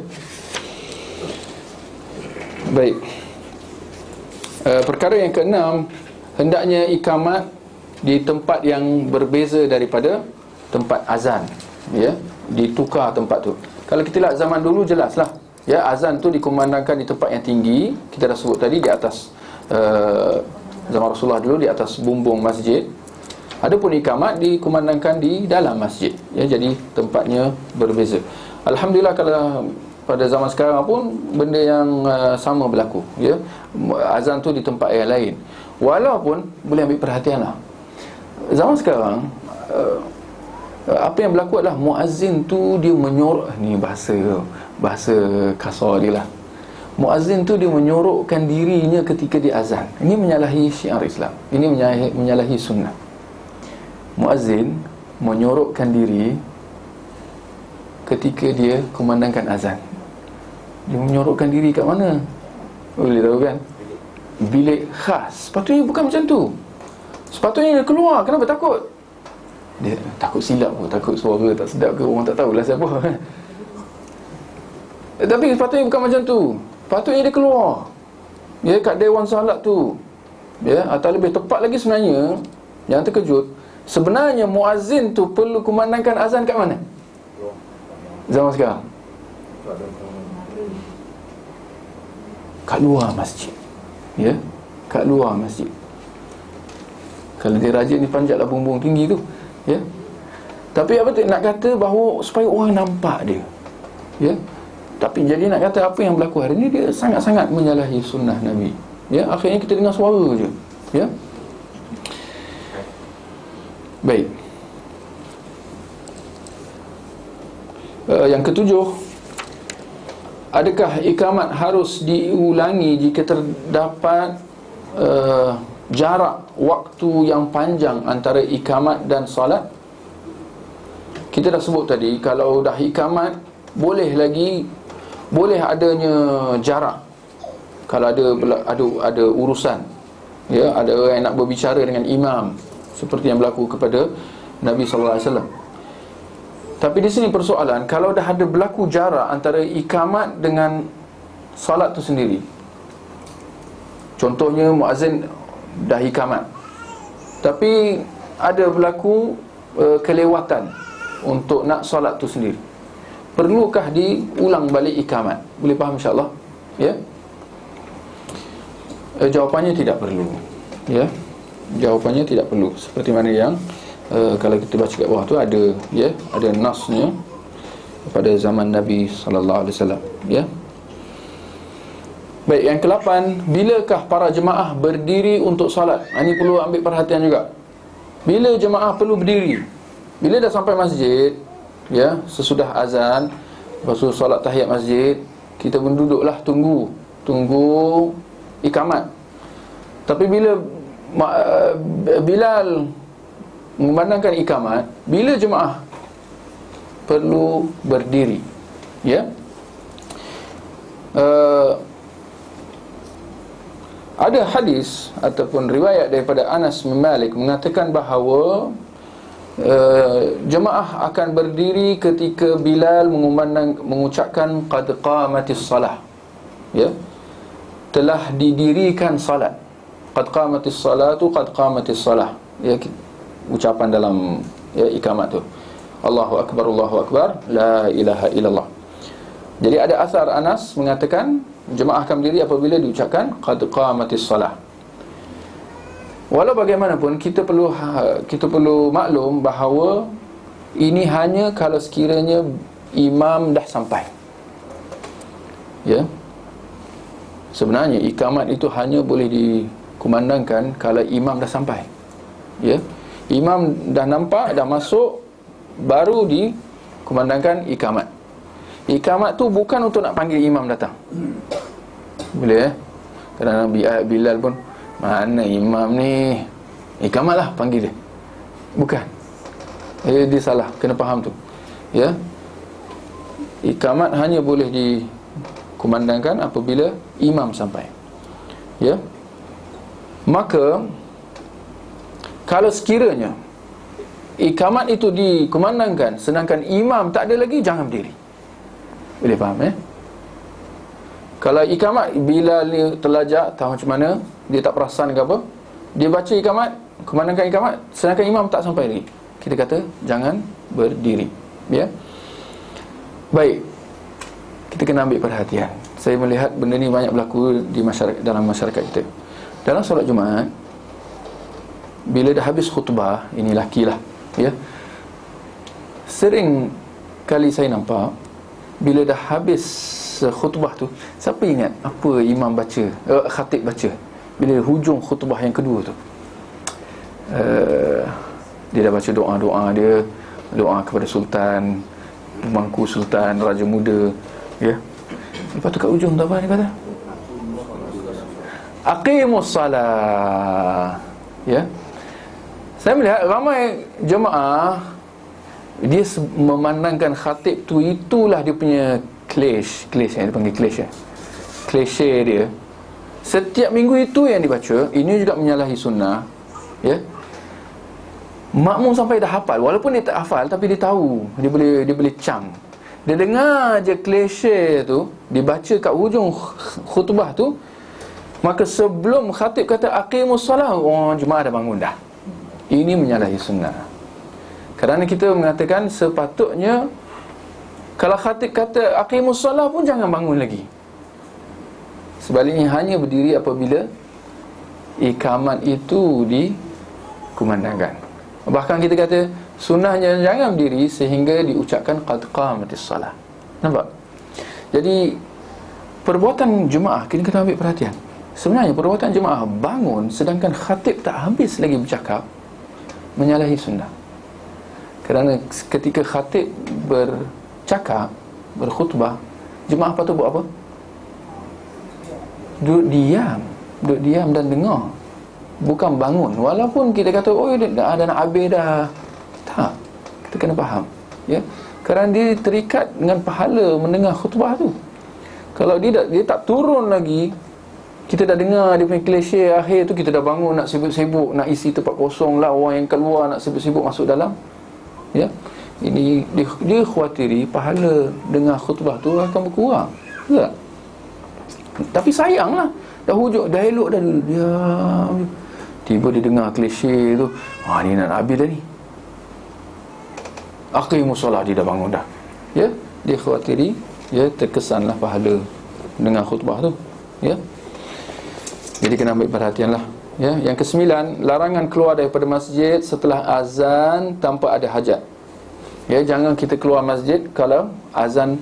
Speaker 1: Baik. Perkara yang keenam, hendaknya ikamat di tempat yang berbeza daripada tempat azan, ya, ditukar tempat tu. Kalau kita lihat zaman dulu, jelaslah, ya, azan tu dikumandangkan di tempat yang tinggi. Kita dah sebut tadi, di atas zaman Rasulullah dulu, di atas bumbung masjid. Adapun ikamat dikumandangkan di dalam masjid, ya, jadi tempatnya berbeza. Alhamdulillah, kalau pada zaman sekarang pun benda yang sama berlaku, ya. Azan tu di tempat yang lain. Walaupun boleh ambil perhatian lah, zaman sekarang apa yang berlaku adalah muazzin tu dia menyorok, ni bahasa kasar dia lah, muazzin tu dia menyorokkan dirinya ketika dia azan. Ini menyalahi syiar Islam, ini menyalahi sunnah. Muazzin menyorokkan diri ketika dia kumandangkan azan. Dia menyorokkan diri kat mana? Boleh tahu kan? Bilik khas. Sepatutnya bukan macam tu. Sepatutnya dia keluar. Kenapa takut? Dia takut silap ke, takut suara tak sedap ke, orang tak tahulah siapa. Tapi sepatutnya bukan macam tu. Sepatutnya dia keluar, ya, kat dewan salat tu, ya. Atau lebih tepat lagi sebenarnya, yang terkejut, sebenarnya muazzin tu perlu kumandangkan azan kat mana zaman sekarang? Kat luar masjid, Ya, kat luar masjid. Kalau dia rajin, dia panjatlah bumbung tinggi tu. Ya. Tapi apa tu nak kata bahawa supaya orang nampak dia. Ya. Tapi jadi nak kata apa yang berlaku hari ni, dia sangat-sangat menyalahi sunnah Nabi. Ya, akhirnya kita dengar suara je. Ya. Baik. Yang ketujuh, adakah ikamat harus diulangi jika terdapat jarak waktu yang panjang antara ikamat dan solat? Kita dah sebut tadi, kalau dah ikamat boleh adanya jarak. Kalau ada urusan, ya, ada orang yang nak berbicara dengan imam, seperti yang berlaku kepada Nabi sallallahu alaihi wasallam. Tapi di sini persoalan, kalau dah ada berlaku jarak antara ikamat dengan solat tu sendiri. Contohnya muazzin dah ikamat, tapi ada berlaku kelewatan untuk nak solat tu sendiri. Perlukah diulang balik ikamat? Boleh faham insya-Allah? Ya. Jawapannya tidak perlu. Ya. Jawapannya tidak perlu. Seperti mana yang kalau kita baca kat bawah tu ada, ya, ada nasnya pada zaman Nabi sallallahu alaihi wasallam, ya. Baik, yang ke-8, bilakah para jemaah berdiri untuk solat? Ini perlu ambil perhatian juga. Bila jemaah perlu berdiri? Bila dah sampai masjid, ya, sesudah azan, lepas tu solat tahiyat masjid, kita pun duduklah tunggu ikamat. Tapi bila Bilal memandangkan ikamat, bila jemaah perlu berdiri, ya. Ada hadis ataupun riwayat daripada Anas bin Malik mengatakan bahawa jemaah akan berdiri ketika Bilal mengucapkan qad qamatis salah, ya, telah didirikan salat. Qad qamatis salatu, qad qamatis salah, ya, ucapan dalam, ya, ikamat tu. Allahu akbar, la ilaha illallah. Jadi ada asar Anas mengatakan jemaah akan berdiri apabila diucapkan qad qamatis salah. Walau bagaimanapun kita perlu maklum bahawa ini hanya kalau sekiranya imam dah sampai. Ya. Sebenarnya ikamat itu hanya boleh dikumandangkan kalau imam dah sampai. Ya. Imam dah nampak, dah masuk, baru dikumandangkan ikamat. Ikamat tu bukan untuk nak panggil imam datang. Boleh, kadang-kadang Bilal pun, mana imam ni, ikamat lah panggil dia. Bukan. Dia salah, kena faham tu. Ya. Ikamat hanya boleh dikumandangkan apabila imam sampai. Ya. Maka kalau sekiranya ikamat itu dikumandangkan sedangkan imam tak ada lagi, jangan berdiri. Boleh faham, ya? Kalau ikamat, Bilal ni terlajak, tahu macam mana, dia tak perasan ke apa, dia baca ikamat, kumandangkan ikamat, sedangkan imam tak sampai lagi, kita kata jangan berdiri. Ya. Baik, kita kena ambil perhatian. Saya melihat benda ni banyak berlaku di masyarakat, dalam masyarakat kita. Dalam solat Jumaat, bila dah habis khutbah, ini lakilah, ya, sering kali saya nampak bila dah habis khutbah tu, siapa ingat apa imam baca, khatib baca bila hujung khutbah yang kedua tu? Dia dah baca doa-doa dia, doa kepada sultan, pemangku sultan, raja muda, ya. Lepas tu kat hujung tu apa dia kata? Aqimus salah. Ya. Saya melihat ramai jemaah dia memandangkan khatib tu, itulah dia punya clash yang dia panggil clash, ya. Clash dia setiap minggu itu yang dibaca. Ini juga menyalahi sunnah, ya. Makmum sampai dah hafal, walaupun dia tak hafal tapi dia tahu, dia boleh cam. Dia dengar je clash tu dibaca kat hujung khutbah tu, maka sebelum khatib kata aqimus salah, jemaah dah bangun dah. Ini menyalahi sunnah. Kerana kita mengatakan sepatutnya kalau khatib kata aqimus salah pun jangan bangun lagi. Sebaliknya hanya berdiri apabila ikamat itu dikumandangkan. Bahkan kita kata sunnahnya jangan berdiri sehingga diucapkan qad qamatis salah. Nampak? Jadi perbuatan jemaah kita kena ambil perhatian. Sebenarnya perbuatan jemaah bangun sedangkan khatib tak habis lagi bercakap, menyalahi sunnah. Kerana ketika khatib bercakap, berkhutbah, jemaah patut buat apa? Duduk diam dan dengar, bukan bangun. Walaupun kita kata oh dah nak habis dah, tak, kita kena faham, ya, kerana dia terikat dengan pahala mendengar khutbah tu. Kalau dia tak turun lagi, kita dah dengar dia punya klise akhir tu, kita dah bangun nak sibuk-sibuk, nak isi tempat kosong lah, orang yang keluar nak sibuk-sibuk masuk dalam, ya. Ini dia khawatiri pahala dengar khutbah tu akan berkurang, tak? Tapi sayanglah, dah hujung, dah elok dah dulu, diam, tiba dia dengar klise tu, ni nak habis dah ni, aqimus solah, dia dah bangun dah, ya. Dia khawatiri, ya, terkesanlah pahala dengar khutbah tu, ya. Jadi kena ambil perhatian lah, ya. Yang ke-9, larangan keluar daripada masjid setelah azan tanpa ada hajat. Ya, jangan kita keluar masjid kalau azan,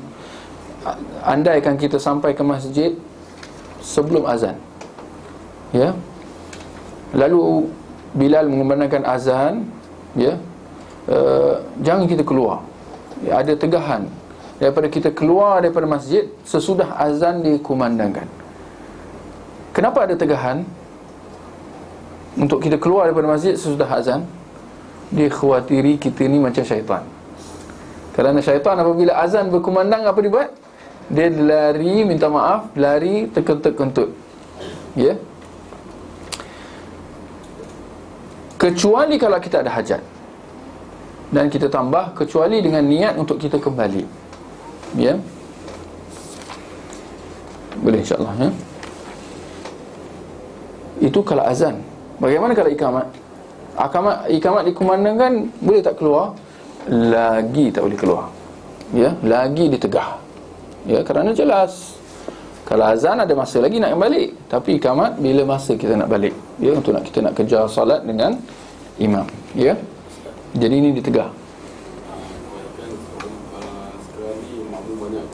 Speaker 1: andaikan kita sampai ke masjid sebelum azan, ya, lalu Bilal mengumandangkan azan, ya, jangan kita keluar, ya, ada tegahan daripada kita keluar daripada masjid sesudah azan dikumandangkan. Kenapa ada tegahan untuk kita keluar daripada masjid sesudah azan? Dia khawatiri kita ni macam syaitan. Kerana syaitan apabila azan berkumandang, apa dia buat? Dia lari, minta maaf, lari terkentut-kentut, ya. Kecuali kalau kita ada hajat. Dan kita tambah, kecuali dengan niat untuk kita kembali, ya. Boleh insyaAllah, ya. Itu kalau azan. Bagaimana kalau ikamat? Ikamat dikumandangkan, boleh tak keluar? Lagi tak boleh keluar, ya, lagi ditegah, ya, kerana jelas kalau azan ada masa lagi nak balik, tapi ikamat bila masa kita nak balik, ya, untuk kita nak kejar salat dengan imam, ya. Jadi ini ditegah.
Speaker 2: Sekarang ni makmum banyak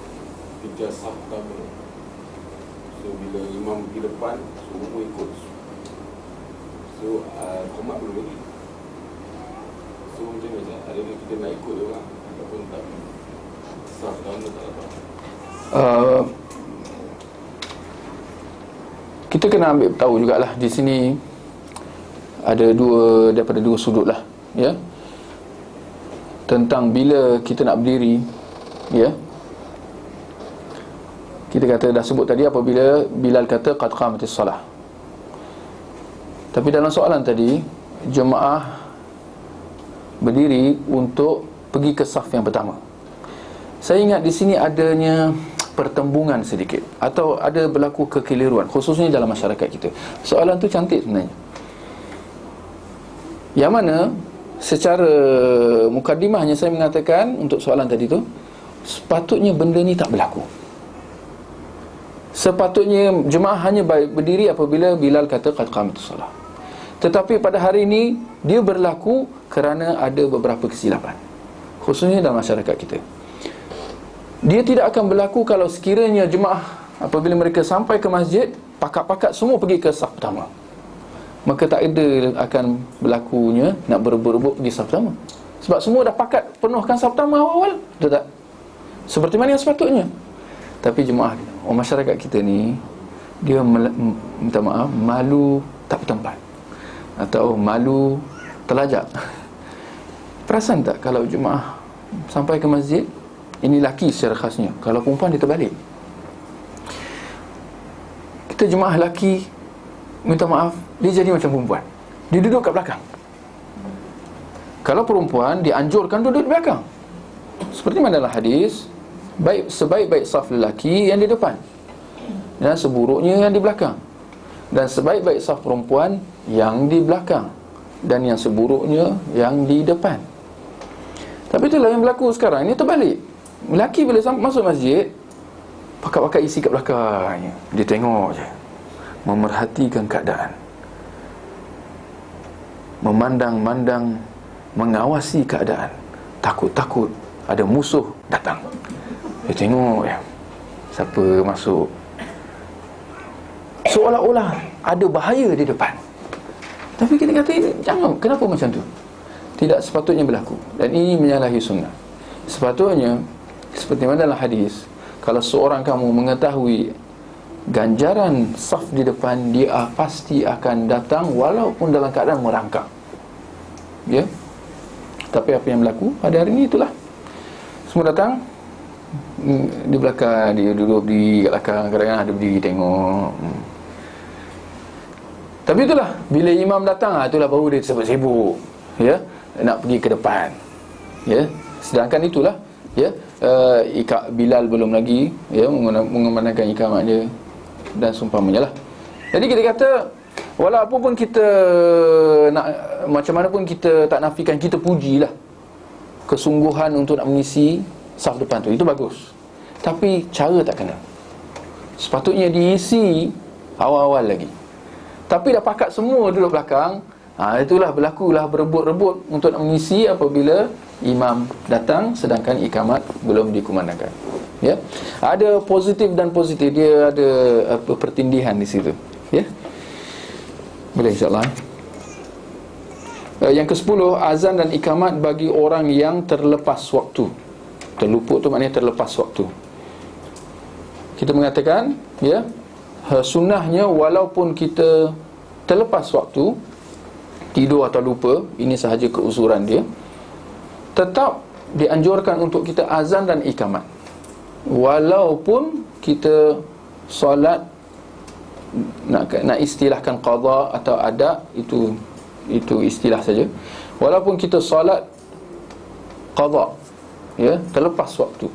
Speaker 2: 3 saf pertama, so bila imam pergi depan, semua ikut, so komat belum lagi. So macam mana? Adakah kita nak ikut orang ataupun tak? Saf pertama tak dapat.
Speaker 1: Kita kena ambil tahu jugalah, di sini ada daripada dua sudut lah, ya, tentang bila kita nak berdiri, ya. Kita kata dah sebut tadi apabila Bilal kata qad qamatis salah. Tapi dalam soalan tadi, jemaah berdiri untuk pergi ke saf yang pertama. Saya ingat di sini adanya pertembungan sedikit, atau ada berlaku kekeliruan, khususnya dalam masyarakat kita. Soalan tu cantik sebenarnya, yang mana secara mukadimahnya saya mengatakan untuk soalan tadi tu, sepatutnya benda ni tak berlaku. Sepatutnya jemaah hanya berdiri apabila Bilal kata qad qamatus salah. Tetapi pada hari ini dia berlaku kerana ada beberapa kesilapan, khususnya dalam masyarakat kita. Dia tidak akan berlaku kalau sekiranya jemaah apabila mereka sampai ke masjid, pakat-pakat semua pergi ke saf pertama. Maka tak ada akan berlakunya nak berebut-rebut pergi saf pertama, sebab semua dah pakat penuhkan saf pertama awal-awal, betul tak? Seperti mana yang sepatutnya. Tapi jemaah, masyarakat kita ni, dia minta maaf, malu tak bertempat, atau malu terlajak. Perasan tak kalau jemaah sampai ke masjid, ini laki secara khasnya, kalau perempuan dia terbalik. Kita jemaah laki minta maaf, dia jadi macam perempuan, dia duduk kat belakang. Kalau perempuan dianjurkan duduk di belakang. Seperti mana dalam hadis, sebaik-baik saf lelaki yang di depan, dan seburuknya yang di belakang, dan sebaik-baik saf perempuan yang di belakang, dan yang seburuknya yang di depan. Tapi itulah yang berlaku sekarang. Ini terbalik. Lelaki bila masuk masjid, pakat-pakat isi kat belakang, dia tengok je, memerhatikan keadaan. memandang-mandang, mengawasi keadaan. Takut-takut ada musuh datang. Dia tengok siapa masuk. Seolah-olah ada bahaya di depan. Tapi kita kata, jangan, kenapa macam tu? Tidak sepatutnya berlaku. Dan ini menyalahi sunnah. Sepatutnya, seperti mana dalam hadis, kalau seorang kamu mengetahui ganjaran saf di depan, dia pasti akan datang walaupun dalam keadaan merangkak. Ya. Tapi apa yang berlaku pada hari ini itulah. Semua datang di belakang, dia duduk di belakang, kadang-kadang ada berdiri tengok. Tapi itulah, bila imam datang, itulah baru dia sibuk-sibuk, ya, nak pergi ke depan. Ya. Sedangkan itulah, ya, Bilal belum lagi, ya, mengumandangkan ikamat dia dan seumpamanya lah. Jadi kita kata, walaupun pun kita nak, macam mana pun kita tak nafikan, kita pujilah kesungguhan untuk nak mengisi saf depan tu, itu bagus. Tapi cara tak kena. Sepatutnya diisi awal-awal lagi. Tapi dah pakat semua duduk belakang, itulah berlakulah berebut-rebut untuk nak mengisi apabila imam datang sedangkan ikamat belum dikumandangkan. Ya. Ada positif dan positif, dia ada pertindihan di situ. Ya. Boleh insya-Allah. Yang ke-10, azan dan ikamat bagi orang yang terlepas waktu. Terluput tu maknanya terlepas waktu. Kita mengatakan, ya, sunnahnya walaupun kita terlepas waktu, tidur atau lupa, ini sahaja keuzuran dia, tetap dianjurkan untuk kita azan dan ikamat. Walaupun kita solat, nak istilahkan qada atau ada, itu istilah saja. Walaupun kita solat qada, ya, terlepas waktu,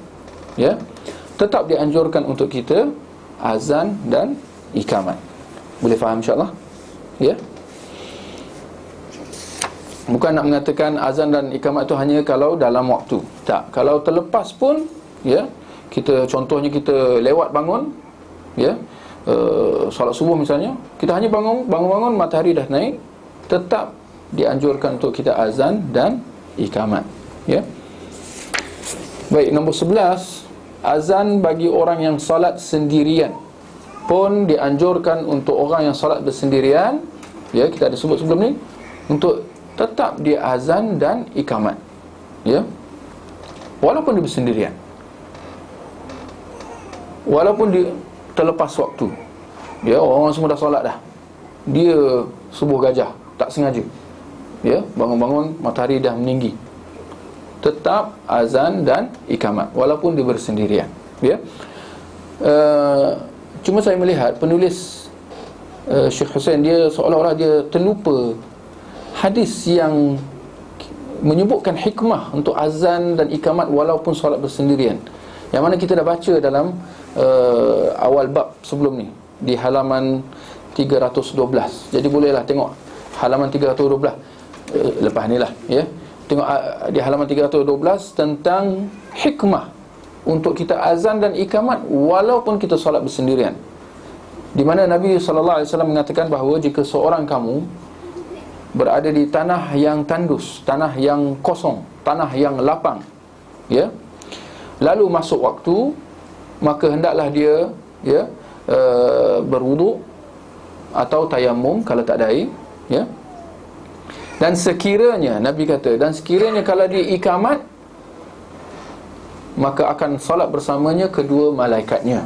Speaker 1: ya, tetap dianjurkan untuk kita azan dan ikamat. Boleh faham insya-Allah? Ya. Bukan nak mengatakan azan dan ikamat tu hanya kalau dalam waktu. Tak, kalau terlepas pun, ya, kita contohnya kita lewat bangun, ya, solat subuh misalnya, kita hanya bangun matahari dah naik, tetap dianjurkan untuk kita azan dan ikamat. Ya. Baik, nombor 11, azan bagi orang yang salat sendirian pun dianjurkan untuk orang yang salat bersendirian, ya, kita ada sebut sebelum ni, untuk tetap dia azan dan ikamat, ya, walaupun dia bersendirian, walaupun dia terlepas waktu, ya, orang semua dah solat dah, dia subuh gajah, tak sengaja, ya, bangun-bangun matahari dah meninggi, tetap azan dan ikamat walaupun dia bersendirian. Ya. Cuma saya melihat penulis Syekh Hussein, dia seolah-olah dia terlupa hadis yang menyebutkan hikmah untuk azan dan ikamat walaupun solat bersendirian, yang mana kita dah baca dalam awal bab sebelum ni di halaman 312. Jadi bolehlah tengok halaman 312 lepas ni lah, ya. Tengok di halaman 312 tentang hikmah untuk kita azan dan ikamat walaupun kita solat bersendirian, di mana Nabi SAW mengatakan bahawa jika seorang kamu berada di tanah yang tandus, tanah yang kosong, tanah yang lapang, ya, lalu masuk waktu, maka hendaklah dia, ya, berwuduk atau tayamum kalau tak ada air, ya. Dan sekiranya, Nabi kata, dan sekiranya kalau dia ikamat, maka akan salat bersamanya kedua malaikatnya.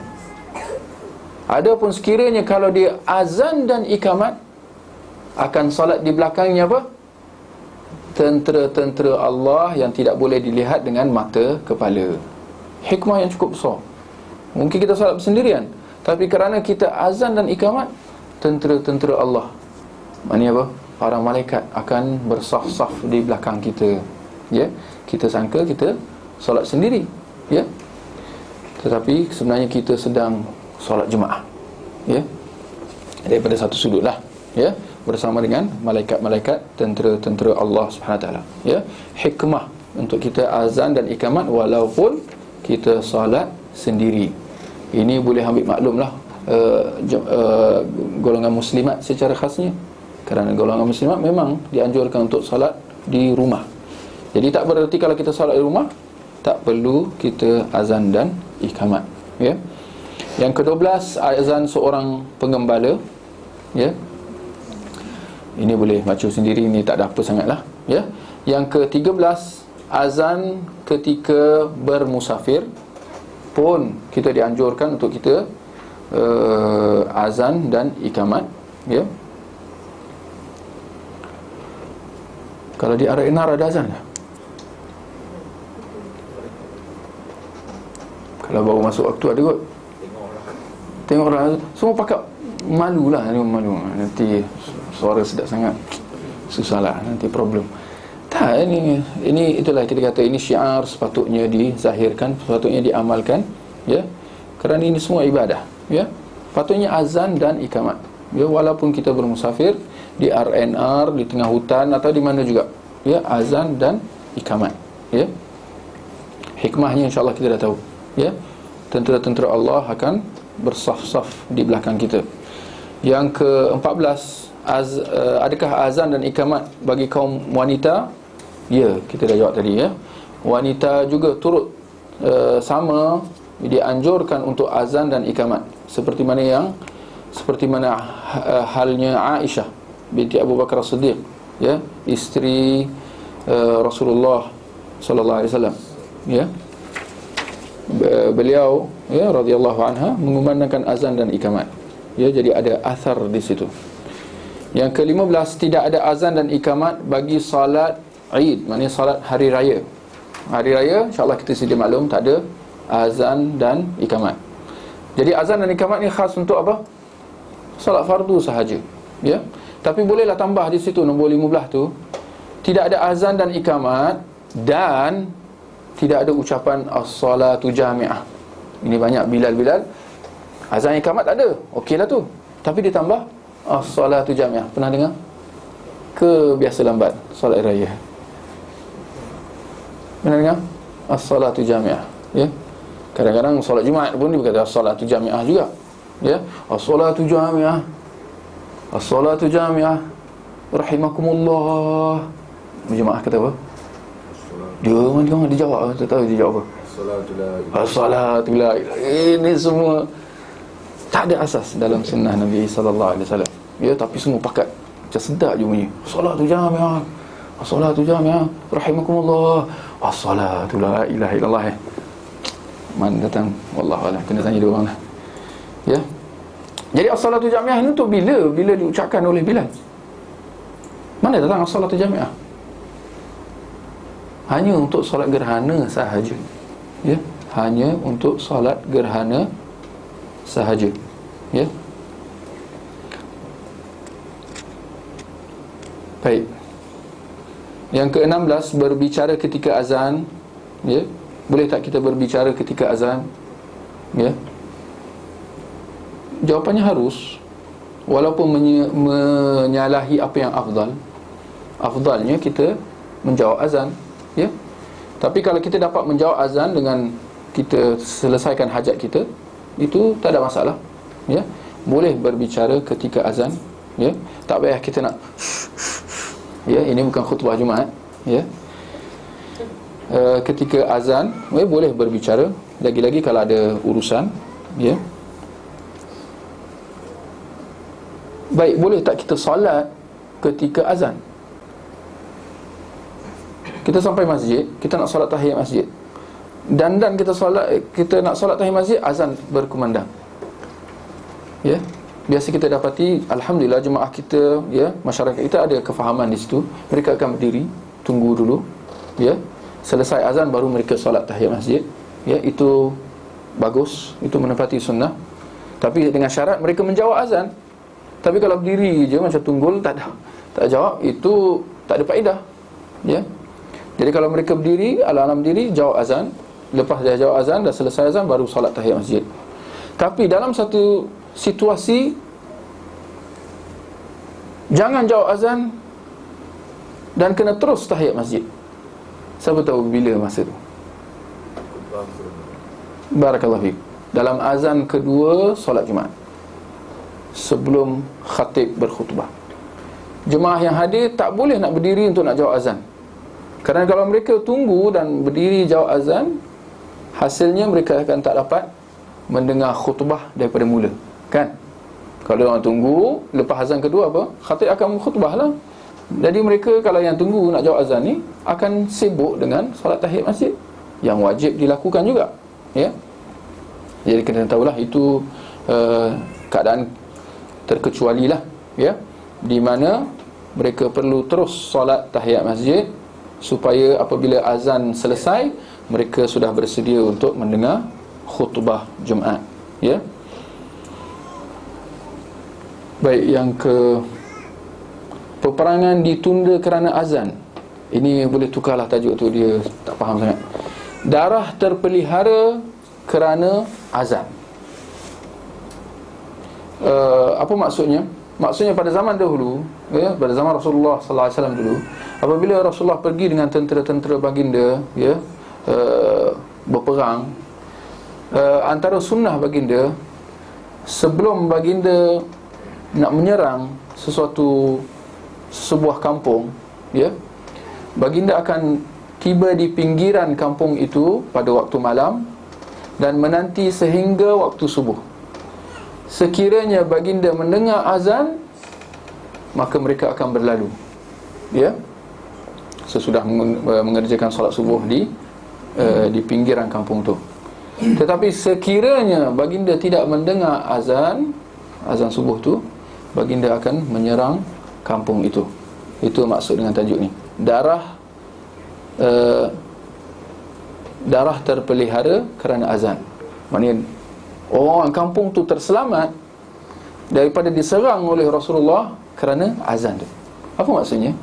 Speaker 1: Adapun sekiranya kalau dia azan dan ikamat, akan salat di belakangnya apa? Tentera-tentera Allah yang tidak boleh dilihat dengan mata kepala. Hikmah yang cukup besar. Mungkin kita salat bersendirian, tapi kerana kita azan dan ikamat, tentera-tentera Allah, maknanya apa? Para malaikat akan bersaf-saf di belakang kita, ya. Kita sangka kita solat sendiri, ya, tetapi sebenarnya kita sedang solat jemaah, ya, daripada satu sudut lah, ya, bersama dengan malaikat-malaikat, tentera-tentera Allah SWT, ya. Hikmah untuk kita azan dan ikamat walaupun kita solat sendiri. Ini boleh ambil maklum lah golongan muslimat secara khasnya, Kerana golongan muslimat memang dianjurkan untuk solat di rumah. Jadi tak bererti kalau kita solat di rumah tak perlu kita azan dan iqamat, ya. Yang ke-12, azan seorang penggembala, ya. Ini boleh baca sendiri, ini tak ada apa sangatlah, ya. Yang ke-13, azan ketika bermusafir pun kita dianjurkan untuk kita azan dan iqamat, ya. Kalau di RNR ada azan tak? Kalau baru masuk waktu ada kot. Tengok orang semua pakat malulah, malu. Nanti suara sedap sangat, susahlah, nanti problem. Tak, ini itulah kita kata ini syiar, sepatutnya dizahirkan, sepatutnya diamalkan, ya. Kerana ini semua ibadah, ya. Patutnya azan dan iqamat, ya, walaupun kita bermusafir di RNR, di tengah hutan atau di mana juga, ya, azan dan iqamat, ya. Hikmahnya insya-Allah kita dah tahu, ya. Tentera-tentera Allah akan bersaf-saf di belakang kita. Yang ke-14, adakah azan dan iqamat bagi kaum wanita? Ya, kita dah jawab tadi, ya. Wanita juga turut sama dianjurkan untuk azan dan iqamat, seperti mana halnya Aisyah binti Abu Bakar As-Siddiq, ya, isteri Rasulullah sallallahu alaihi wasallam, ya. Beliau, ya, radhiyallahu anha, mengumandangkan azan dan iqamat, ya. Jadi ada athar di situ. Yang ke-15, tidak ada azan dan iqamat bagi salat Eid, maknanya salat hari raya. Hari raya insya-Allah kita sedia maklum tak ada azan dan iqamat. Jadi azan dan iqamat ni khas untuk apa? Salat fardu sahaja, ya. Tapi bolehlah tambah di situ nombor 15 tu, tidak ada azan dan iqamat dan tidak ada ucapan as-salatu jami'ah. Ini banyak Bilal azan iqamat tak ada, okeylah tu. Tapi ditambah as-salatu jami'ah. Pernah dengar? Ke biasa lambat solat raya? Pernah dengar? As-salatu jami'ah, ya. Kadang-kadang solat Jumaat pun dia berkata as-salatu jami'ah juga, ya. As-salatu jami'ah, as-salatu jami'ah, rahimakumullah. Jemaah kata apa? Dia jawab, tak tahu dia jawab apa. As-salatu la ilaha. Ini semua tak ada asas dalam sunnah Nabi sallallahu alaihi wasallam, ya. Tapi semua pakat, macam sedap je bunyi. As-salatu jami'ah, as-salatu jami'ah, rahimakumullah, as-salatu la ilaha illallah. Mana datang, wallahu a'lam, kena tanya dia orang lah, ya. Jadi as-salatu jami'ah ni untuk bila diucapkan oleh Bilal? Mana datang as-salatu jami'ah? Hanya untuk solat gerhana sahaja, ya. Hanya untuk solat gerhana sahaja, ya. Baik. Yang ke-16, berbicara ketika azan, ya. Boleh tak kita berbicara ketika azan, ya? Jawapannya harus, walaupun menyalahi apa yang afdal. Afdalnya kita menjawab azan, ya. Tapi kalau kita dapat menjawab azan dengan kita selesaikan hajat kita, itu tak ada masalah, ya. Boleh berbicara ketika azan, ya. Tak payah kita nak ya, ini bukan khutbah Jumaat, ya. Ketika azan, boleh berbicara, lagi-lagi kalau ada urusan, ya. Baik, boleh tak kita solat ketika azan? Kita sampai masjid, kita nak solat tahiyat masjid, dan kita nak solat tahiyat masjid, azan berkumandang, ya. Biasa kita dapati, alhamdulillah, jemaah kita, ya, masyarakat kita ada kefahaman di situ. Mereka akan berdiri, tunggu dulu, ya. Selesai azan baru mereka solat tahiyat masjid, ya. Itu bagus, itu menepati sunnah. Tapi dengan syarat mereka menjawab azan. Tapi kalau berdiri je macam tunggul, tak jawab, itu tak ada faedah, ya. Jadi kalau mereka berdiri, ala-ala berdiri, jawab azan. Lepas dia jawab azan, dah selesai azan, baru solat tahiyat masjid. Tapi dalam satu situasi, jangan jawab azan dan kena terus tahiyat masjid. Siapa tahu bila masa tu? Barakallahu fiik. Dalam azan kedua solat Jumaat, sebelum khatib berkhutbah. jemaah yang hadir tak boleh nak berdiri untuk nak jawab azan. Kerana kalau mereka tunggu dan berdiri jawab azan, hasilnya mereka akan tak dapat mendengar khutbah daripada mula, kan? Kalau orang tunggu, lepas azan kedua apa? Khatib akan khutbah lah. Jadi mereka kalau yang tunggu nak jawab azan ni akan sibuk dengan solat tahiyat masjid yang wajib dilakukan juga, ya. Jadi kena tahulah itu keadaan terkecualilah, ya, di mana mereka perlu terus solat tahiyat masjid supaya apabila azan selesai mereka sudah bersedia untuk mendengar khutbah Jumaat, ya. Baik, yang ke peperangan ditunda kerana azan. Ini boleh tukarlah tajuk tu, dia tak faham sangat. Darah terpelihara kerana azan. Apa maksudnya? Maksudnya pada zaman dahulu, ya, pada zaman Rasulullah sallallahu alaihi wasallam dulu, apabila Rasulullah pergi dengan tentera-tentera baginda, ya, berperang, antara sunnah baginda, sebelum baginda nak menyerang sebuah kampung, ya, baginda akan tiba di pinggiran kampung itu pada waktu malam dan menanti sehingga waktu subuh. Sekiranya baginda mendengar azan, maka mereka akan berlalu, ya, sesudah mengerjakan solat subuh di pinggiran kampung tu. Tetapi sekiranya baginda tidak mendengar azan subuh tu, baginda akan menyerang kampung itu. Itu maksud dengan tajuk ni. Darah terpelihara kerana azan. Maknanya orang kampung tu terselamat daripada diserang oleh Rasulullah kerana azan tu. Apa maksudnya?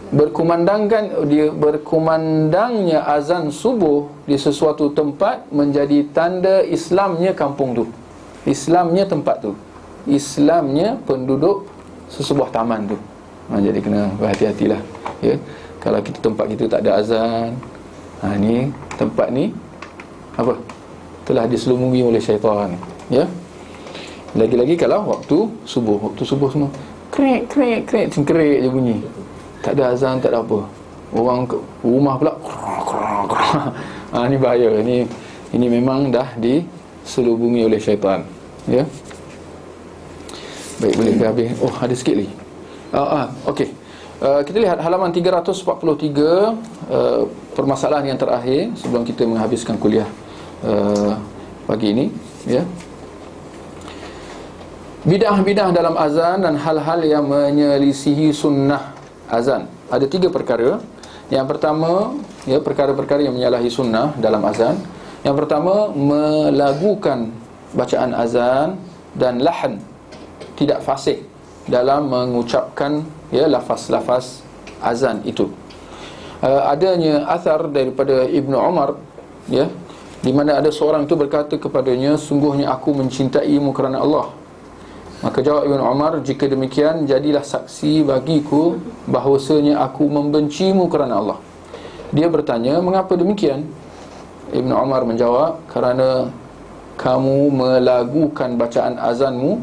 Speaker 1: Berkumandangnya azan subuh di sesuatu tempat menjadi tanda Islamnya kampung tu, Islamnya tempat tu, Islamnya penduduk sesebuah taman tu. Jadi kena berhati-hatilah, ya. Kalau tempat kita tak ada azan, ni tempat ni apa? Telah diselubungi oleh syaitan, ya. Lagi-lagi kalau waktu subuh semua krek cengkerik je bunyi, tak ada azan, tak ada apa. Orang rumah pula ni bahaya. Ini memang dah diselubungi oleh syaitan, ya. Baik, boleh ke habis? Oh, ada sikit lagi. Okey. Kita lihat halaman 343, permasalahan yang terakhir sebelum kita menghabiskan kuliah pagi ini, ya. Bidah-bidah dalam azan dan hal-hal yang menyelisihi sunnah azan. Ada 3 perkara. Yang pertama, ya, perkara-perkara yang menyalahi sunnah dalam azan. Yang pertama, melagukan bacaan azan dan lahan, tidak fasih dalam mengucapkan, ya, lafaz-lafaz azan itu. Adanya athar daripada Ibnu Umar, ya, di mana ada seorang itu berkata kepadanya, sungguhnya aku mencintaimu kerana Allah. Maka jawab Ibnu Umar, jika demikian jadilah saksi bagiku bahawasanya aku membencimu kerana Allah. Dia bertanya, mengapa demikian? Ibnu Umar menjawab, kerana kamu melagukan bacaan azanmu.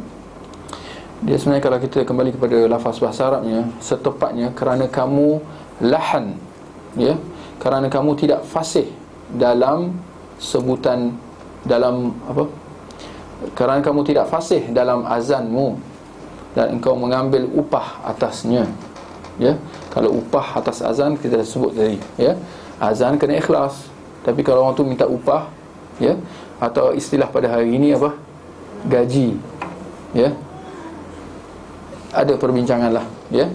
Speaker 1: Dia sebenarnya kalau kita kembali kepada lafaz bahasa Arabnya, setepatnya kerana kamu lahan, ya, kerana kamu tidak fasih dalam sebutan, dalam apa? Kerana kamu tidak fasih dalam azanmu dan engkau mengambil upah atasnya, ya. Kalau upah atas azan kita dah sebut tadi, ya. Azan kena ikhlas. Tapi kalau orang tu minta upah, ya, atau istilah pada hari ini apa? Gaji, ya. Ada perbincangan lah, ya.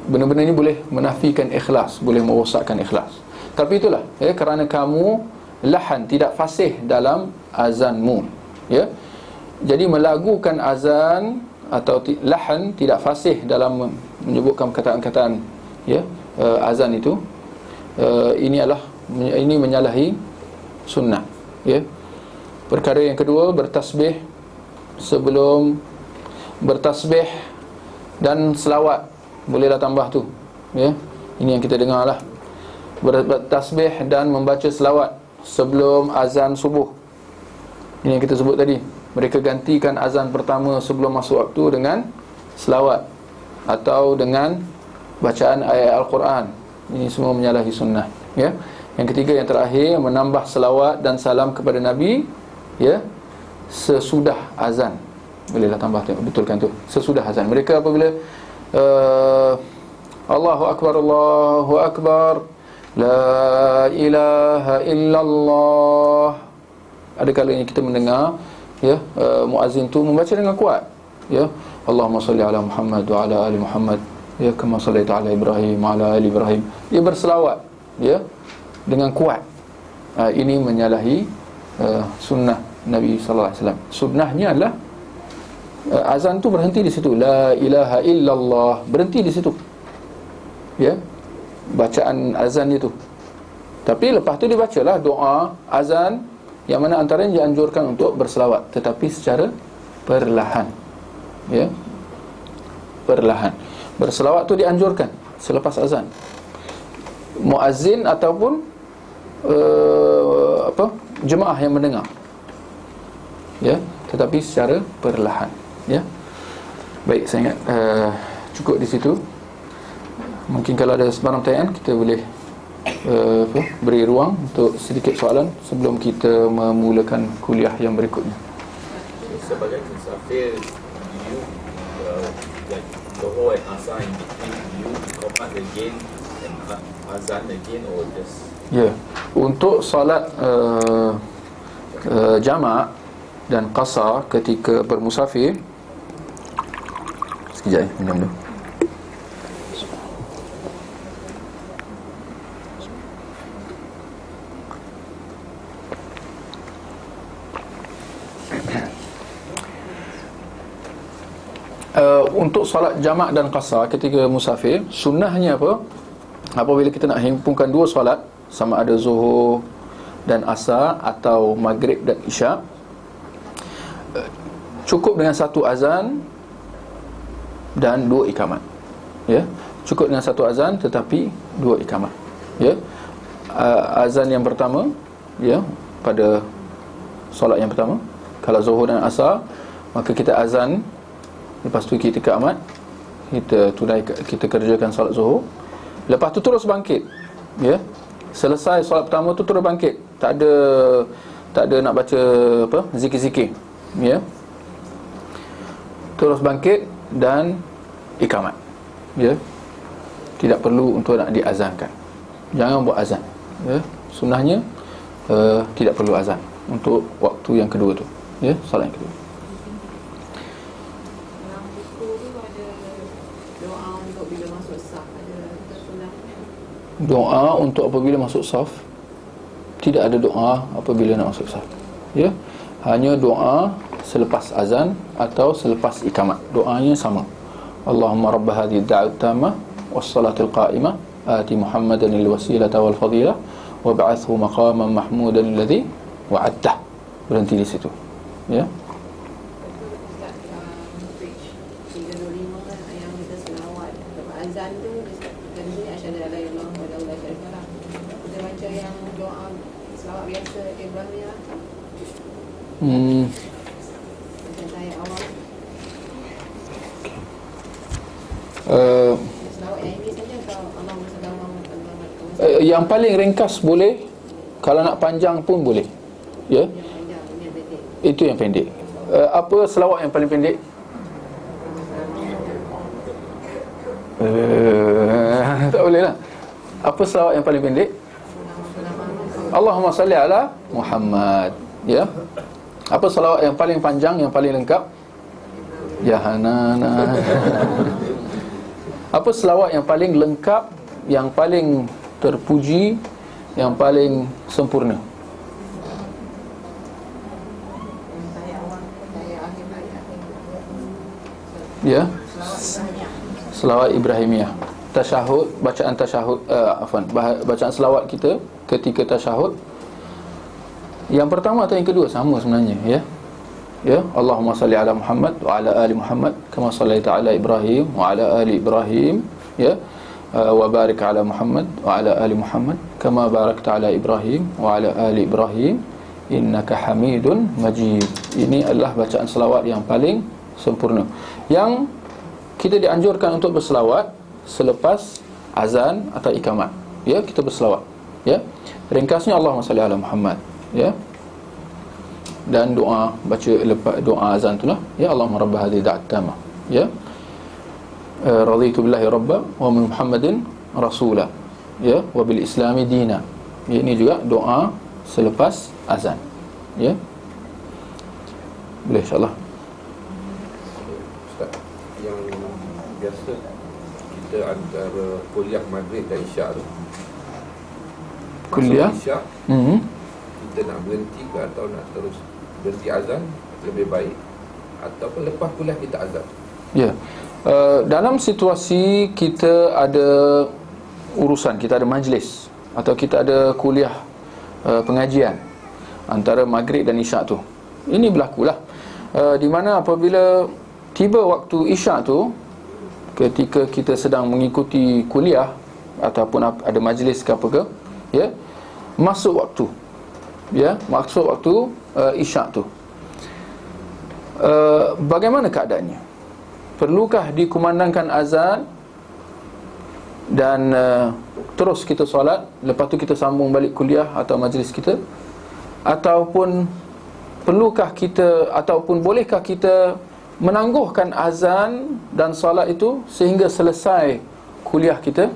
Speaker 1: Benda-benda ni boleh menafikan ikhlas, boleh merosakkan ikhlas. Tapi itulah, ya, kerana kamu lahan, tidak fasih dalam azanmu, ya. Jadi melagukan azan atau lahan, tidak fasih dalam menyebutkan perkataan-perkataan, ya, azan itu, ini menyalahi sunnah, ya. Perkara yang kedua, bertasbih sebelum bertasbih dan selawat, bolehlah tambah tu, ya. Ini yang kita dengar lah, bertasbih dan membaca selawat sebelum azan subuh. Ini yang kita sebut tadi, mereka gantikan azan pertama sebelum masuk waktu dengan selawat atau dengan bacaan ayat Al-Quran. Ini semua menyalahi sunnah, ya. Yang ketiga, yang terakhir, menambah selawat dan salam kepada Nabi, ya, sesudah azan. Bolehlah tambah, betulkan tu, sesudah azan. Mereka apabila Allahu Akbar, Allahu Akbar, La ilaha illallah, ada kalanya kita mendengar, ya, muazzin tu membaca dengan kuat, ya, Allahumma salli ala Muhammad wa ala ali Muhammad, ya, kama sallaita ala Ibrahim wa ala ali Ibrahim. Dia berselawat, ya, dengan kuat. Ini menyalahi sunnah Nabi sallallahu alaihi wasallam. Sunnahnya adalah azan tu berhenti di situ, la ilaha illallah, berhenti di situ, ya, bacaan azan itu. Tapi lepas tu dibacalah doa azan, yang mana antaranya dianjurkan untuk berselawat, tetapi secara perlahan, ya, perlahan. Berselawat tu dianjurkan selepas azan. Muazzin ataupun jemaah yang mendengar, ya, tetapi secara perlahan, ya. Baik, saya ingat cukup di situ. Mungkin kalau ada sebarang pertanyaan, kita boleh beri ruang untuk sedikit soalan sebelum kita memulakan kuliah yang berikutnya.
Speaker 3: Sebagai musafir, you Zohor and Asar in between, you command again and azan again, or just?
Speaker 1: Ya, untuk solat jamak dan qasar ketika bermusafir. Sekejap, minum dulu. Untuk solat jamak dan qasar ketika musafir, sunnahnya apa? Apabila kita nak himpunkan dua solat, sama ada zuhur dan asar atau maghrib dan isyak, cukup dengan satu azan dan dua ikamat, ya. Cukup dengan satu azan tetapi dua ikamat, ya. Azan yang pertama, ya, pada solat yang pertama, kalau zuhur dan asar, maka kita azan, lepas tu kita ikamat, kita kerjakan solat zuhur, lepas tu terus bangkit, ya. Selesai solat pertama tu terus bangkit, tak ada nak baca apa, zikir-zikir, ya. Terus bangkit dan ikamat, ya. Tidak perlu untuk nak diazankan. Jangan buat azan, ya. Sunnahnya tidak perlu azan untuk waktu yang kedua tu, ya, solat yang kedua. Doa untuk apabila masuk saf, tidak ada doa apabila nak masuk saf, ya. Hanya doa selepas azan atau selepas ikamat. Doanya sama. Allahumma rabb hadhihi ad-da'wati tammah was-salatil qa'imah ati Muhammadan al-wasilata wal fadilah wa ba'athhu maqaman mahmudan alladhi wa'adtah. Berhenti di situ, ya. Yang paling ringkas boleh, kalau nak panjang pun boleh, ya. Itu yang pendek. Apa selawat yang paling pendek? Tak boleh lah. Apa selawat yang paling pendek? Allahumma salli ala Muhammad, ya. Apa selawat yang paling panjang, yang paling lengkap? Ya Hanana. Apa selawat yang paling lengkap, yang paling terpuji, yang paling sempurna? Ya, selawat Ibrahimiyah. Tasyahud, bacaan tasyahud, bacaan selawat kita ketika tasyahud, yang pertama atau yang kedua sama sebenarnya, ya. Ya, Allahumma salli ala Muhammad wa ala ali Muhammad kama sallaita ala Ibrahim wa ala ali Ibrahim, ya. Wa barik ala Muhammad wa ala ali Muhammad kama barakta ala Ibrahim wa ala ali Ibrahim innaka hamidun majid. Ini adalah bacaan selawat yang paling sempurna, yang kita dianjurkan untuk berselawat selepas azan atau ikamat. Ya, kita berselawat. Ya, ringkasnya Allahumma salli ala Muhammad. Ya, dan doa, baca lepas doa azan itulah, ya Allahumma rabb hadhihi da'at tamah. Ya, raditu billahi rabba wa min Muhammadin rasula, ya, wa bil islami dina. Ya, ini juga doa selepas azan. Ya, boleh insyaAllah.
Speaker 4: Ustaz, yang biasa kita antara kuliah maghrib dan isyak tu,
Speaker 1: Kuliah
Speaker 4: masuk isyak, kita nak berhenti ke atau nak terus berhenti azan lebih baik, ataupun lepas kuliah kita azan?
Speaker 1: Ya, dalam situasi kita ada urusan, kita ada majlis atau kita ada kuliah pengajian antara maghrib dan isyak tu, ini berlakulah di mana apabila tiba waktu isyak tu, ketika kita sedang mengikuti kuliah ataupun ada majlis ke apa ke, ya, masuk waktu, ya, masuk waktu isyak tu, bagaimana keadaannya? Perlukah dikumandangkan azan dan terus kita solat, lepas tu kita sambung balik kuliah atau majlis kita, ataupun perlukah kita, ataupun bolehkah kita menangguhkan azan dan solat itu sehingga selesai kuliah kita,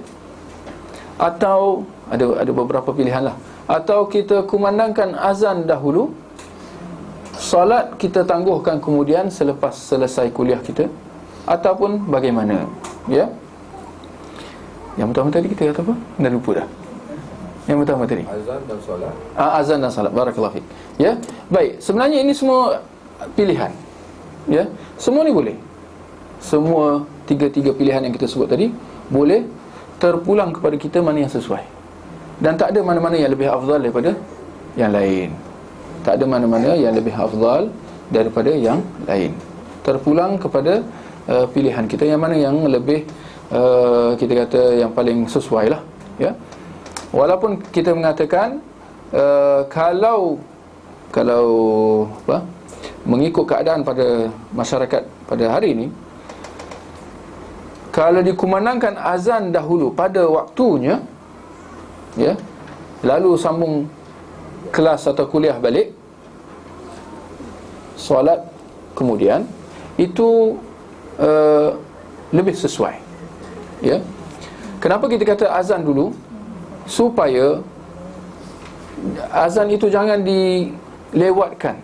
Speaker 1: atau ada beberapa pilihan lah, atau kita kumandangkan azan dahulu, solat kita tangguhkan kemudian selepas selesai kuliah kita, ataupun bagaimana? Ya, yang pertama tadi kita kata apa? Dah lupa dah. Yang pertama tadi
Speaker 4: Azan dan solat.
Speaker 1: Azan dan salat. Barakallahu fiik. Ya, baik. Sebenarnya ini semua pilihan. Ya, semua ni boleh. Semua tiga pilihan yang kita sebut tadi boleh, terpulang kepada kita mana yang sesuai. Dan tak ada mana-mana yang lebih afdal daripada yang lain. Tak ada mana-mana yang lebih afdal daripada yang lain. Terpulang kepada pilihan kita yang mana yang lebih kita kata yang paling sesuai lah. Ya, walaupun kita mengatakan kalau apa, mengikut keadaan pada masyarakat pada hari ini, kalau dikumandangkan azan dahulu pada waktunya, ya, lalu sambung kelas atau kuliah balik, solat kemudian, itu lebih sesuai. Ya, kenapa kita kata azan dulu? Supaya azan itu jangan dilewatkan.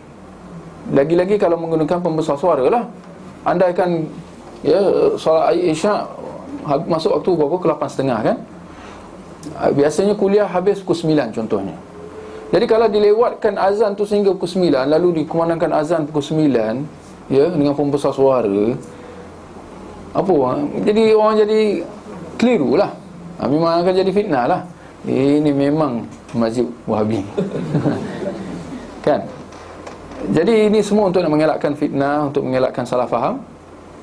Speaker 1: Lagi-lagi kalau menggunakan pembesar suara lah. Andaikan, ya, solat isyak masuk waktu berapa? Ke 8.30 kan? Biasanya kuliah habis pukul 9 contohnya. Jadi kalau dilewatkan azan tu sehingga pukul 9, lalu dikumandangkan azan pukul 9, ya, dengan pembesar suara, apa, jadi orang jadi keliru lah. Memang akan jadi fitnah lah. Ini memang mazhab Wahabi. Kan? Jadi ini semua untuk nak mengelakkan fitnah, untuk mengelakkan salah faham.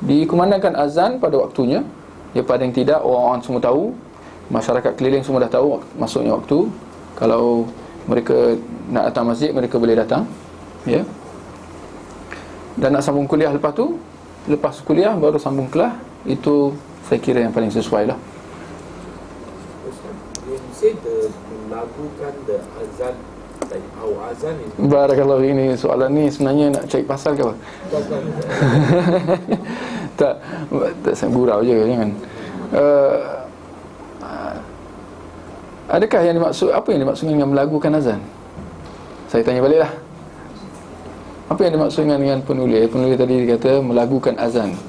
Speaker 1: Dikumandangkan azan pada waktunya. Ya, paling tidak orang-orang semua tahu, masyarakat keliling semua dah tahu masuknya waktu. Kalau mereka nak datang masjid, mereka boleh datang. Ya. Dan nak sambung kuliah lepas tu, lepas kuliah baru sambung kelas. Itu saya kira yang paling sesuai lah.
Speaker 3: Say the melakukan the azan, like our azan is
Speaker 1: Barakallahu, ini soalan ni sebenarnya nak cari pasal ke apa? Tak saya gurau je, jangan. Adakah yang dimaksud, apa yang dimaksudkan dengan melagukan azan? Saya tanya baliklah. Apa yang dimaksudkan dengan penulis? Penulis tadi kata melagukan azan.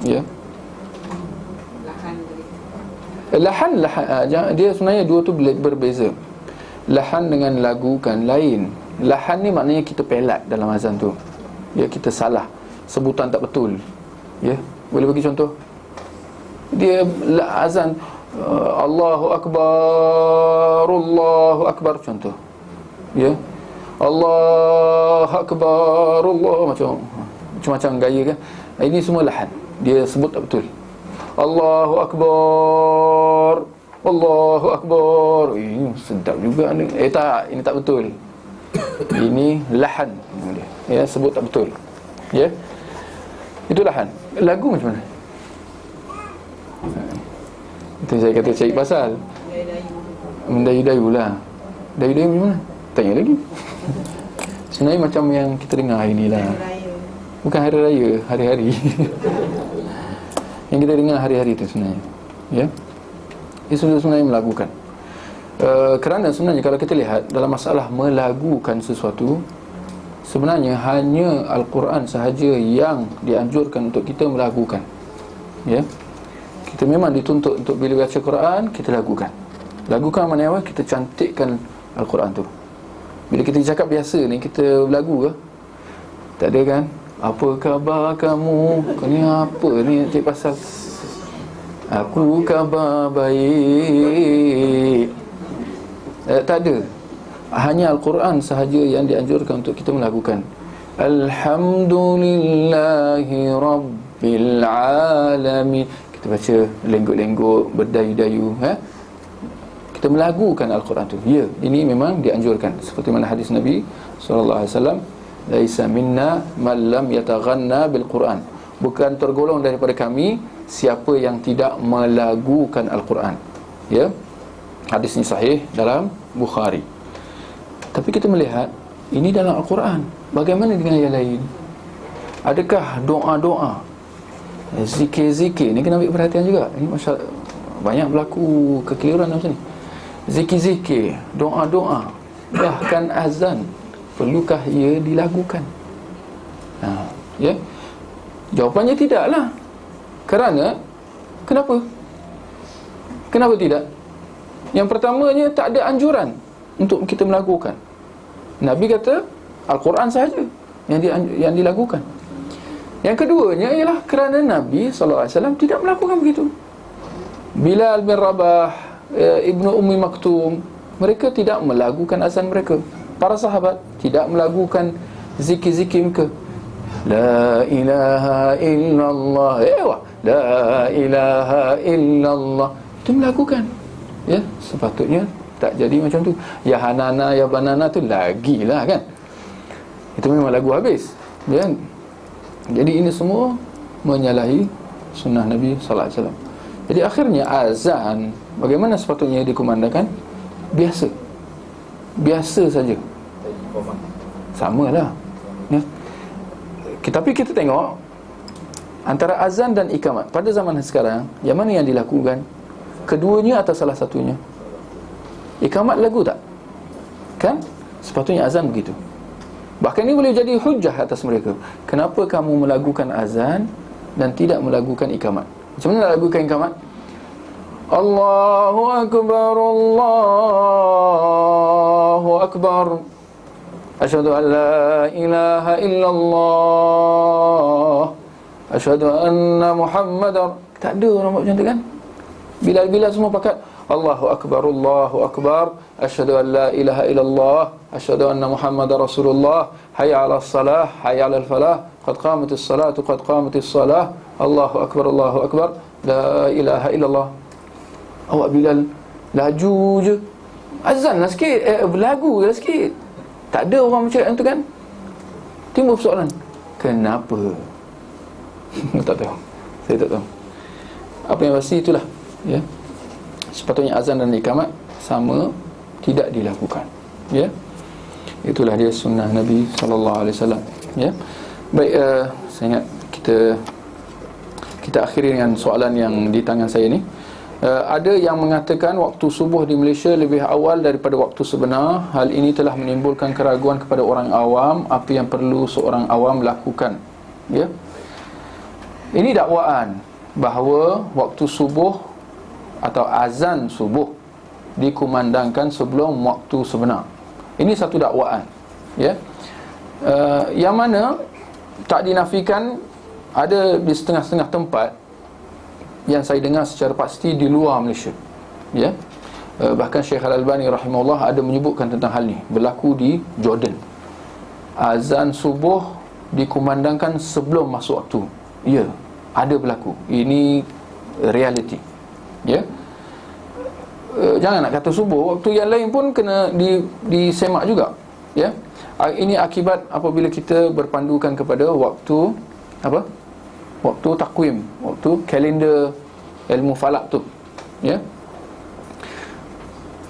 Speaker 1: Ya. Lahan, dia sebenarnya dua tu berbeza. Lahan dengan lagukan lain. Lahan ni maknanya kita pelat dalam azan tu. Ya, kita salah, sebutan tak betul. Ya, boleh bagi contoh? Dia azan Allahu Akbar contoh. Ya, Allahu Akbar, Allah, macam gaya kan. Ini semua lahan, dia sebut tak betul. Allahu Akbar, Allahu Akbar. Ini sedap juga ni. Tak, ini tak betul. Ini lahan. Ya, sebut tak betul. Ya. Itu lahan. Lagu macam mana? Itu saya kata cari pasal. Mendayu-dayu lah. Dayu-dayu macam mana? Tanya lagi. Sebenarnya macam yang kita dengar hari ni lah. Bukan hari raya, hari-hari. Yang kita dengar hari-hari itu sebenarnya. Ya. Itu sebenarnya melagukan. Kerana sebenarnya kalau kita lihat dalam masalah melagukan sesuatu, sebenarnya hanya Al-Quran sahaja yang dianjurkan untuk kita melagukan. Ya. Kita memang dituntut untuk bila baca Quran kita lagukan. Lagukan mana apa? Kita cantikkan Al-Quran tu. Bila kita cakap biasa ni, kita lagu ke? Tak ada kan? Apa khabar kamu? Kau ni apa ni cik pasal? Aku khabar baik. Tak ada. Hanya Al-Quran sahaja yang dianjurkan untuk kita melakukan. Alhamdulillahi Rabbil Alamin. Kita baca lenggok-lenggok, berdayu-dayu, kita melagukan Al-Quran tu. Ya, ini memang dianjurkan. Seperti mana hadis Nabi SAW, laisa minna man lam yataghanna bil Quran. Bukan tergolong daripada kami siapa yang tidak melagukan Al-Quran. Ya. Hadis ini sahih dalam Bukhari. Tapi kita melihat ini dalam Al-Quran. Bagaimana dengan yang lain? Adakah doa-doa, zikir-zikir? Ini kena ambil perhatian juga. Ini masalah, banyak berlaku kekeliruan macam ni. Zikir-zikir, doa-doa, bahkan azan, perlukah ia dilagukan? Ya. Jawapannya tidaklah. Kerana kenapa? Kenapa tidak? Yang pertamanya, tak ada anjuran untuk kita melakukan. Nabi kata Al-Quran sahaja yang dilakukan. Yang keduanya ialah kerana Nabi SAW tidak melakukan begitu. Bilal bin Rabah, Ibnu Ummi Maktum, mereka tidak melakukan azan mereka. Para sahabat tidak melakukan zikir-zikir mereka. La ilaha illallah, la ilaha illallah, itu melakukan. Ya, sepatutnya tak jadi macam tu. Ya hanana ya banana tu lagilah kan. Itu memang lagu habis. Ya. Jadi ini semua menyalahi sunnah Nabi sallallahu alaihi wasallam. Jadi akhirnya azan bagaimana sepatutnya dikumandangkan? Biasa. Biasa saja. Samalah. Ya. Tapi kita tengok antara azan dan ikamat pada zaman sekarang, yang mana yang dilakukan? Keduanya atau salah satunya? Ikamat lagu tak? Kan? Sepatutnya azan begitu. Bahkan ini boleh jadi hujah atas mereka. Kenapa kamu melakukan azan dan tidak melakukan ikamat? Macam mana nak lakukan ikamat? Allahu Akbar, Allahu Akbar, asyhadu an la ilaha illallah, asyhadu anna Muhammadar. Tak ada orang buat macam tu kan? Bila semua pakat Allahu Akbar, Allahu Akbar, asyhadu an la ilaha illallah, asyhadu anna Muhammadar Rasulullah, hayya 'alas salah, hayya 'alal falah, qad qamatis salatu, qad qamatis salah, Allahu Akbar, Allahu Akbar, la ilaha illallah. Awak Bilal laju je, azan lah sikit, berlagu lah sikit. Tak ada orang macam tu kan? Timbul persoalan, kenapa? Tak tahu. Saya tak tahu. Apa yang pasti itulah, ya. Sepatutnya azan dan iqamat sama, tidak dilakukan. Ya. Itulah dia sunnah Nabi sallallahu alaihi wasallam. Ya. Baik, saya ingat kita akhiri dengan soalan yang di tangan saya ni. Ada yang mengatakan waktu subuh di Malaysia lebih awal daripada waktu sebenar. Hal ini telah menimbulkan keraguan kepada orang awam. Apa yang perlu seorang awam lakukan? Ya. Ini dakwaan bahawa waktu subuh atau azan subuh dikumandangkan sebelum waktu sebenar. Ini satu dakwaan, ya. Yang mana tak dinafikan, ada di setengah-setengah tempat yang saya dengar secara pasti di luar Malaysia, ya. Bahkan Syekh Al-Albani rahimahullah ada menyebutkan tentang hal ni, berlaku di Jordan. Azan subuh dikumandangkan sebelum masuk waktu. Ya, ada berlaku. Ini reality. Ya. Jangan nak kata subuh, waktu yang lain pun kena disemak juga. Ya. Ini akibat apabila kita berpandukan kepada waktu apa? Waktu takwim, waktu kalender ilmu falak tu. Ya.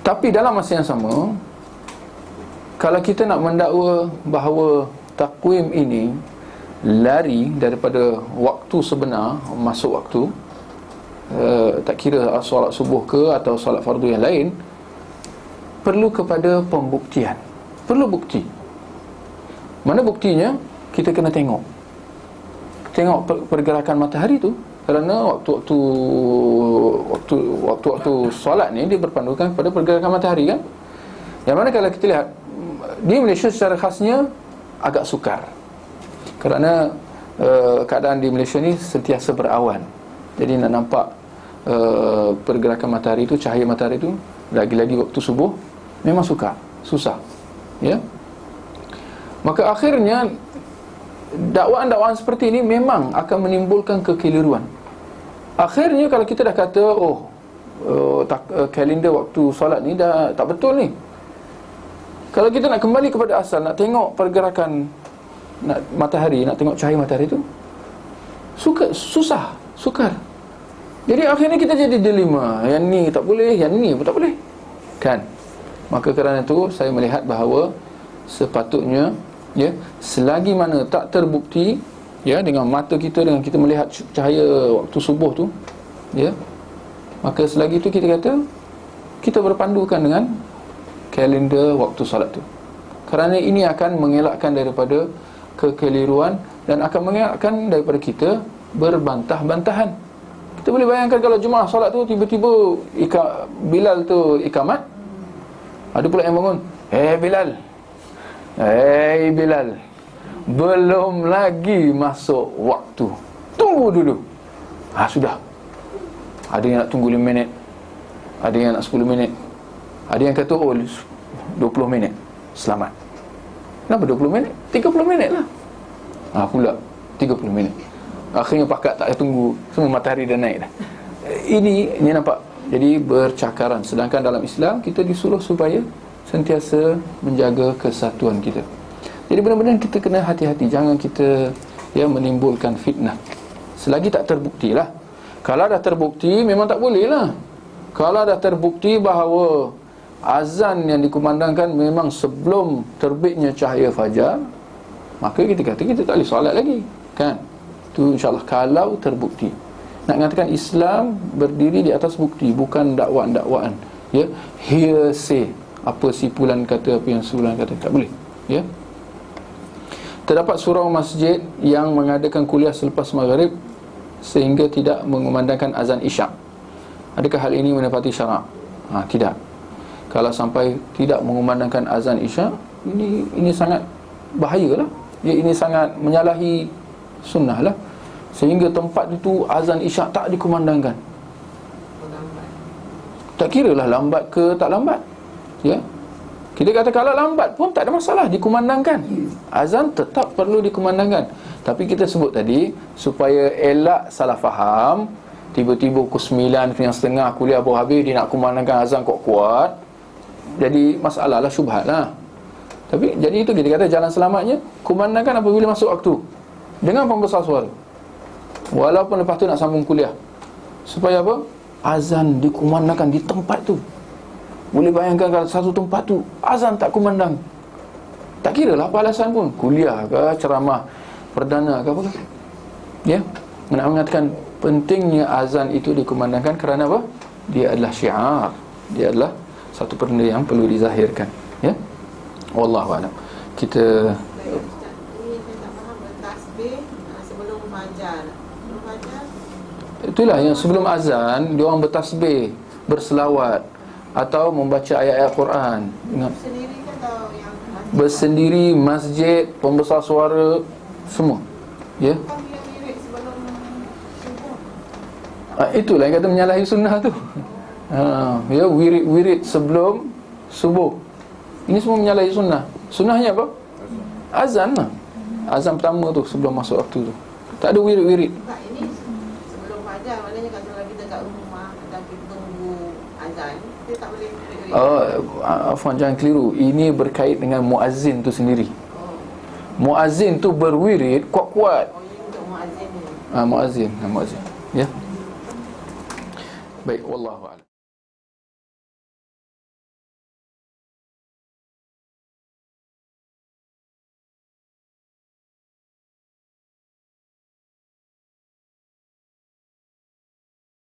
Speaker 1: Tapi dalam masa yang sama, kalau kita nak mendakwa bahawa takwim ini lari daripada waktu sebenar, masuk waktu, tak kira solat subuh ke atau solat fardu yang lain, perlu kepada pembuktian. Perlu bukti. Mana buktinya? Kita kena tengok pergerakan matahari tu. Kerana waktu solat ni dia berpandukan kepada pergerakan matahari kan. Yang mana kalau kita lihat di Malaysia secara khasnya agak sukar. Kerana keadaan di Malaysia ni sentiasa berawan. Jadi nak nampak pergerakan matahari tu, cahaya matahari tu, lagi-lagi waktu subuh, memang susah. Ya. Maka akhirnya dakwaan-dakwaan seperti ini memang akan menimbulkan kekeliruan. Akhirnya kalau kita dah kata kalender waktu solat ni dah tak betul ni, kalau kita nak kembali kepada asal, nak tengok pergerakan matahari, nak tengok cahaya matahari tu, sukar. Jadi akhirnya kita jadi dilema, yang ni tak boleh, yang ni pun tak boleh, kan? Maka kerana itu saya melihat bahawa sepatutnya, ya, selagi mana tak terbukti, ya, dengan mata kita, dengan kita melihat cahaya waktu subuh tu, ya, maka selagi itu kita kata kita berpandukan dengan kalender waktu solat tu. Kerana ini akan mengelakkan daripada kekeliruan dan akan mengelakkan daripada kita berbantah-bantahan. Kita boleh bayangkan kalau jemaah solat tu tiba-tiba Bilal tu ikamat, ada pula yang bangun, Bilal, belum lagi masuk waktu, tunggu dulu. Sudah. Ada yang nak tunggu 5 minit, ada yang nak 10 minit, ada yang kata 20 minit, selamat. Kenapa 20 minit? 30 minit lah. Pula 30 minit. Akhirnya pakat tak tunggu, semua matahari dah naik dah. Ini nampak. Jadi bercakaran. Sedangkan dalam Islam kita disuruh supaya sentiasa menjaga kesatuan kita. Jadi benar-benar kita kena hati-hati, jangan kita menimbulkan fitnah. Selagi tak terbukti lah. Kalau dah terbukti memang tak boleh lah. Kalau dah terbukti bahawa azan yang dikumandangkan memang sebelum terbitnya cahaya fajar, maka kita kata kita tak boleh solat lagi, kan? Itu insya-Allah kalau terbukti. Nak mengatakan Islam berdiri di atas bukti, bukan dakwaan-dakwaan, ya, hearsay. Apa si fulan kata, apa yang fulan kata, tak boleh, ya. Terdapat surau masjid yang mengadakan kuliah selepas maghrib sehingga tidak mengumandangkan azan isyak. Adakah hal ini menepati syarak? Tidak. Kalau sampai tidak mengumandangkan azan isyak, ini sangat bahayalah. Ya, ini sangat menyalahi sunnah lah. Sehingga tempat itu azan isyak tak dikumandangkan. Tak kira lah lambat ke tak lambat, ya. Kita kata kalau lambat pun tak ada masalah, dikumandangkan. Azan tetap perlu dikumandangkan. Tapi kita sebut tadi supaya elak salah faham. Tiba-tiba pukul 9, 9:30 kuliah baru habis, dia nak kumandangkan azan kuat-kuat, jadi masalah lah, syubhat lah. Tapi jadi itu kita kata jalan selamatnya, kumandangkan apabila masuk waktu dengan pembesar suara, walaupun lepas tu nak sambung kuliah. Supaya apa? Azan dikumandangkan di tempat tu. Boleh bayangkan kalau satu tempat tu azan tak kumandang, tak kira lah apa alasan pun, kuliah ke, ceramah perdana ke apa ke, ya, nak mengatakan pentingnya azan itu dikumandangkan kerana apa? Dia adalah syiar, dia adalah satu benda yang perlu dizahirkan, ya. Wallahu a'lam. Kita
Speaker 5: sebelum fajar.
Speaker 1: Itulah yang sebelum azan dia orang bertasbih, berselawat atau membaca ayat-ayat Quran. Ingat,
Speaker 5: Sendiri ke atau yang
Speaker 1: bersendiri, masjid, pembesar suara, semua, ya.
Speaker 5: bukan wirid sebelum subuh.
Speaker 1: Itulah yang kata menyalahi sunnah tu. Ya, wirid sebelum subuh. Ini semua menyalahi sunnah. Sunnahnya apa? Azan lah. Azan pertama tu sebelum masuk waktu tu. Tak ada wirid-wirid.
Speaker 5: Tak, ini sebelum fajar. Maknanya kalau kita kat rumah dan kita tunggu azan, kita tak boleh wirid.
Speaker 1: Afwan, jangan keliru. Ini berkait dengan muazzin tu sendiri.
Speaker 5: Oh,
Speaker 1: Muazzin tu berwirid kuat-kuat.
Speaker 5: oh ini untuk muazzin ni.
Speaker 1: Muazzin. Ya. Baik, wallahu a'lam.